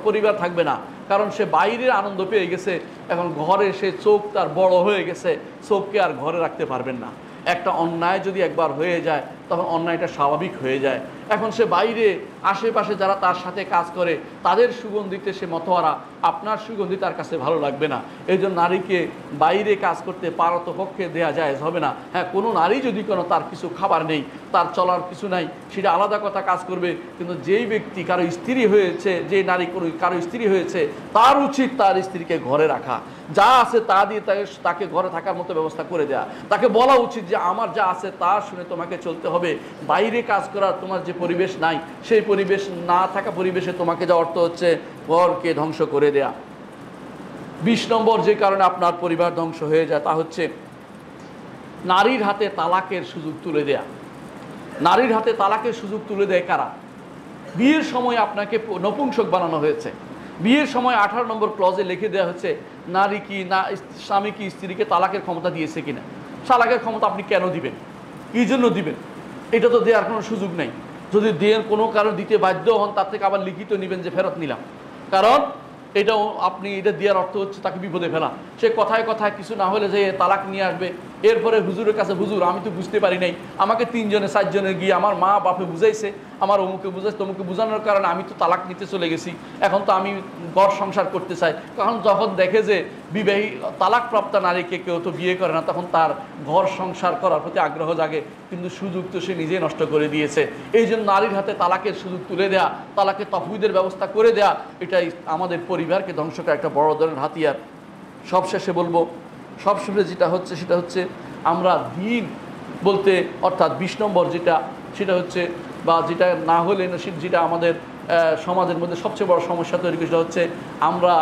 পরিবার থাকবে না, কারণ সে বাইরের আনন্দ পেয়ে গেছে। এখন ঘরে সে চোখ তার বড় হয়ে গেছে, চোখকে আর ঘরে রাখতে পারবেন না। একটা অন্যায় যদি একবার হয়ে যায় তখন অন্যায়টা স্বাভাবিক হয়ে যায়। এখন সে বাইরে আশেপাশে যারা তার সাথে কাজ করে তাদের সুগন্ধিতে সে মতোয়ারা, আপনার সুগন্ধি তার কাছে ভালো লাগবে না। এই জন্য নারীকে বাইরে কাজ করতে পারতপক্ষে দেয়া যায় হবে না। হ্যাঁ, কোনো নারী যদি তার কিছু খাবার নেই, তার চলার কিছু নাই, সেটা আলাদা কথা, কাজ করবে। কিন্তু যেই ব্যক্তি কারো স্ত্রী হয়েছে, যে নারী কারো স্ত্রী হয়েছে, তার উচিত তার স্ত্রীকে ঘরে রাখা, যা আছে তা দিয়ে তাকে ঘরে থাকার মতো ব্যবস্থা করে দেয়া। তাকে বলা উচিত যে আমার যা আছে তা শুনে তোমাকে চলতে হবে। বাইরে কাজ করার তোমার যে পরিবেশ নাই, সেই পরিবেশ না থাকা পরিবেশে তোমাকে যা অর্থ হচ্ছে ঘরকে ধ্বংস করে দেয়া। 20 নম্বর যে কারণে আপনার পরিবার ধ্বংস হয়ে যায় তা হচ্ছে নারীর হাতে তালাকের সুযোগ তুলে দেয়া। নারীর হাতে তালাকের সুযোগ তুলে দেয় কারা? বিয়ের সময় আপনাকে নপুংসক বানানো হয়েছে। বিয়ের সময় 18 নম্বর ক্লজে লিখে দেওয়া হচ্ছে নারী কি না স্বামী কি স্ত্রীকে তালাকের ক্ষমতা দিয়েছে কিনা। তালাকের ক্ষমতা আপনি কেন দিবেন, কী জন্য দিবেন? এটা তো দেওয়ার কোনো সুযোগ নেই। যদি দেন কোনো কারণ দিতে বাধ্য হন, তার থেকে আবার লিখিত নেবেন যে ফেরত নিলাম। কারণ এটাও আপনি এটা দেওয়ার অর্থ হচ্ছে তাকে বিপদে ফেলা। সে কথায় কথায় কিছু না হলে যে তালাক নিয়ে আসবে, এরপরে হুজুরের কাছে হুজুর আমি তো বুঝতে পারি নাই, আমাকে 3 জনে 4 জনে গিয়ে আমার মা বাপে বুঝাইছে, আমার অমুকে বুঝাইছে তমুকে বোঝানোর কারণে আমি তো তালাক নিতে চলে গেছি, এখন তো আমি ঘর সংসার করতে চাই। কারণ যখন দেখে যে বিবাহী তালাকপ্রাপ্ত নারীকে কেউ তো বিয়ে করে না, তখন তার ঘর সংসার করার প্রতি আগ্রহ জাগে, কিন্তু সুযোগ তো সে নিজেই নষ্ট করে দিয়েছে। এই জন্য নারীর হাতে তালাকের সুযোগ তুলে দেয়া, তালাকে তফবিদের ব্যবস্থা করে দেয়া, এটাই আমাদের পরিবারকে ধ্বংস করার একটা বড় ধরনের হাতিয়ার। সবশেষে বলবো, সবশেষে যেটা হচ্ছে সেটা হচ্ছে আমরা দিন বলতে অর্থাৎ 20 নম্বর সেটা হচ্ছে বা যেটা না হলে যেটা আমাদের সমাজের মধ্যে সবচেয়ে বড় সমস্যা তৈরি করে, সেটা হচ্ছে আমরা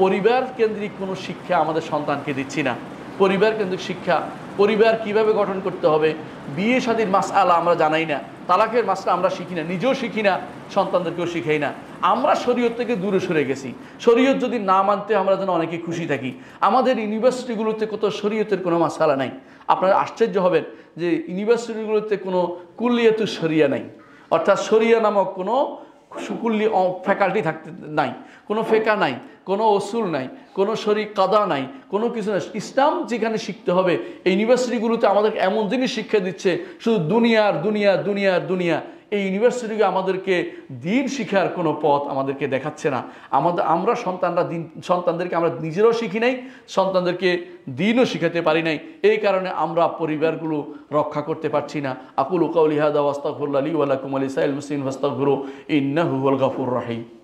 পরিবার কেন্দ্রিক কোনো শিক্ষা আমাদের সন্তানকে দিচ্ছি না। পরিবার কেন্দ্রিক শিক্ষা, পরিবার কিভাবে গঠন করতে হবে, বিয়ে শাদীর মাসআলা আমরা জানাই না, তালাকের মাসলা আমরা শিখি না, নিজেও শিখি না, সন্তানদেরকেও শিখাই না। আমরা শরীয়ত থেকে দূরে সরে গেছি। শরীয়ত যদি না মানতে আমরা যেন অনেকে খুশি থাকি। আমাদের ইউনিভার্সিটিগুলোতে কত শরীয়তের কোনো মাসআলা নাই। আপনারা আশ্চর্য হবেন যে ইউনিভার্সিটিগুলোতে কোনো কুল্লিয়াতু শরিয়া নাই, অর্থাৎ শরিয়া নামক কোনো ফ্যাকাল্টি থাকতে নাই, কোনো ফেকা নাই, কোনো অসুল নাই, কোনো শরী কাদা নাই, কোনো কিছু নাই। ইসলাম যেখানে শিখতে হবে, এই ইউনিভার্সিটিগুলোতে আমাদের এমন জিনিস শিক্ষা দিচ্ছে শুধু দুনিয়ার দুনিয়া দুনিয়ার দুনিয়া। এই ইউনিভার্সিটিকে আমাদেরকে দিন শিখার কোনো পথ আমাদেরকে দেখাচ্ছে না। আমরা সন্তানদেরকে আমরা নিজেরাও শিখি নাই, সন্তানদেরকে দিনও শিখাতে পারি নাই। এই কারণে আমরা পরিবারগুলো রক্ষা করতে পারছি না। আকুলু কাউলি হাদা ওয়াস্তাগফিরুল্লাহ লি ওয়া লাকুম ওয়া লিসাইরিল মুসলিমিন ফাস্তাগফিরু ইন্নাহু হুয়াল গাফুরুর রহিম।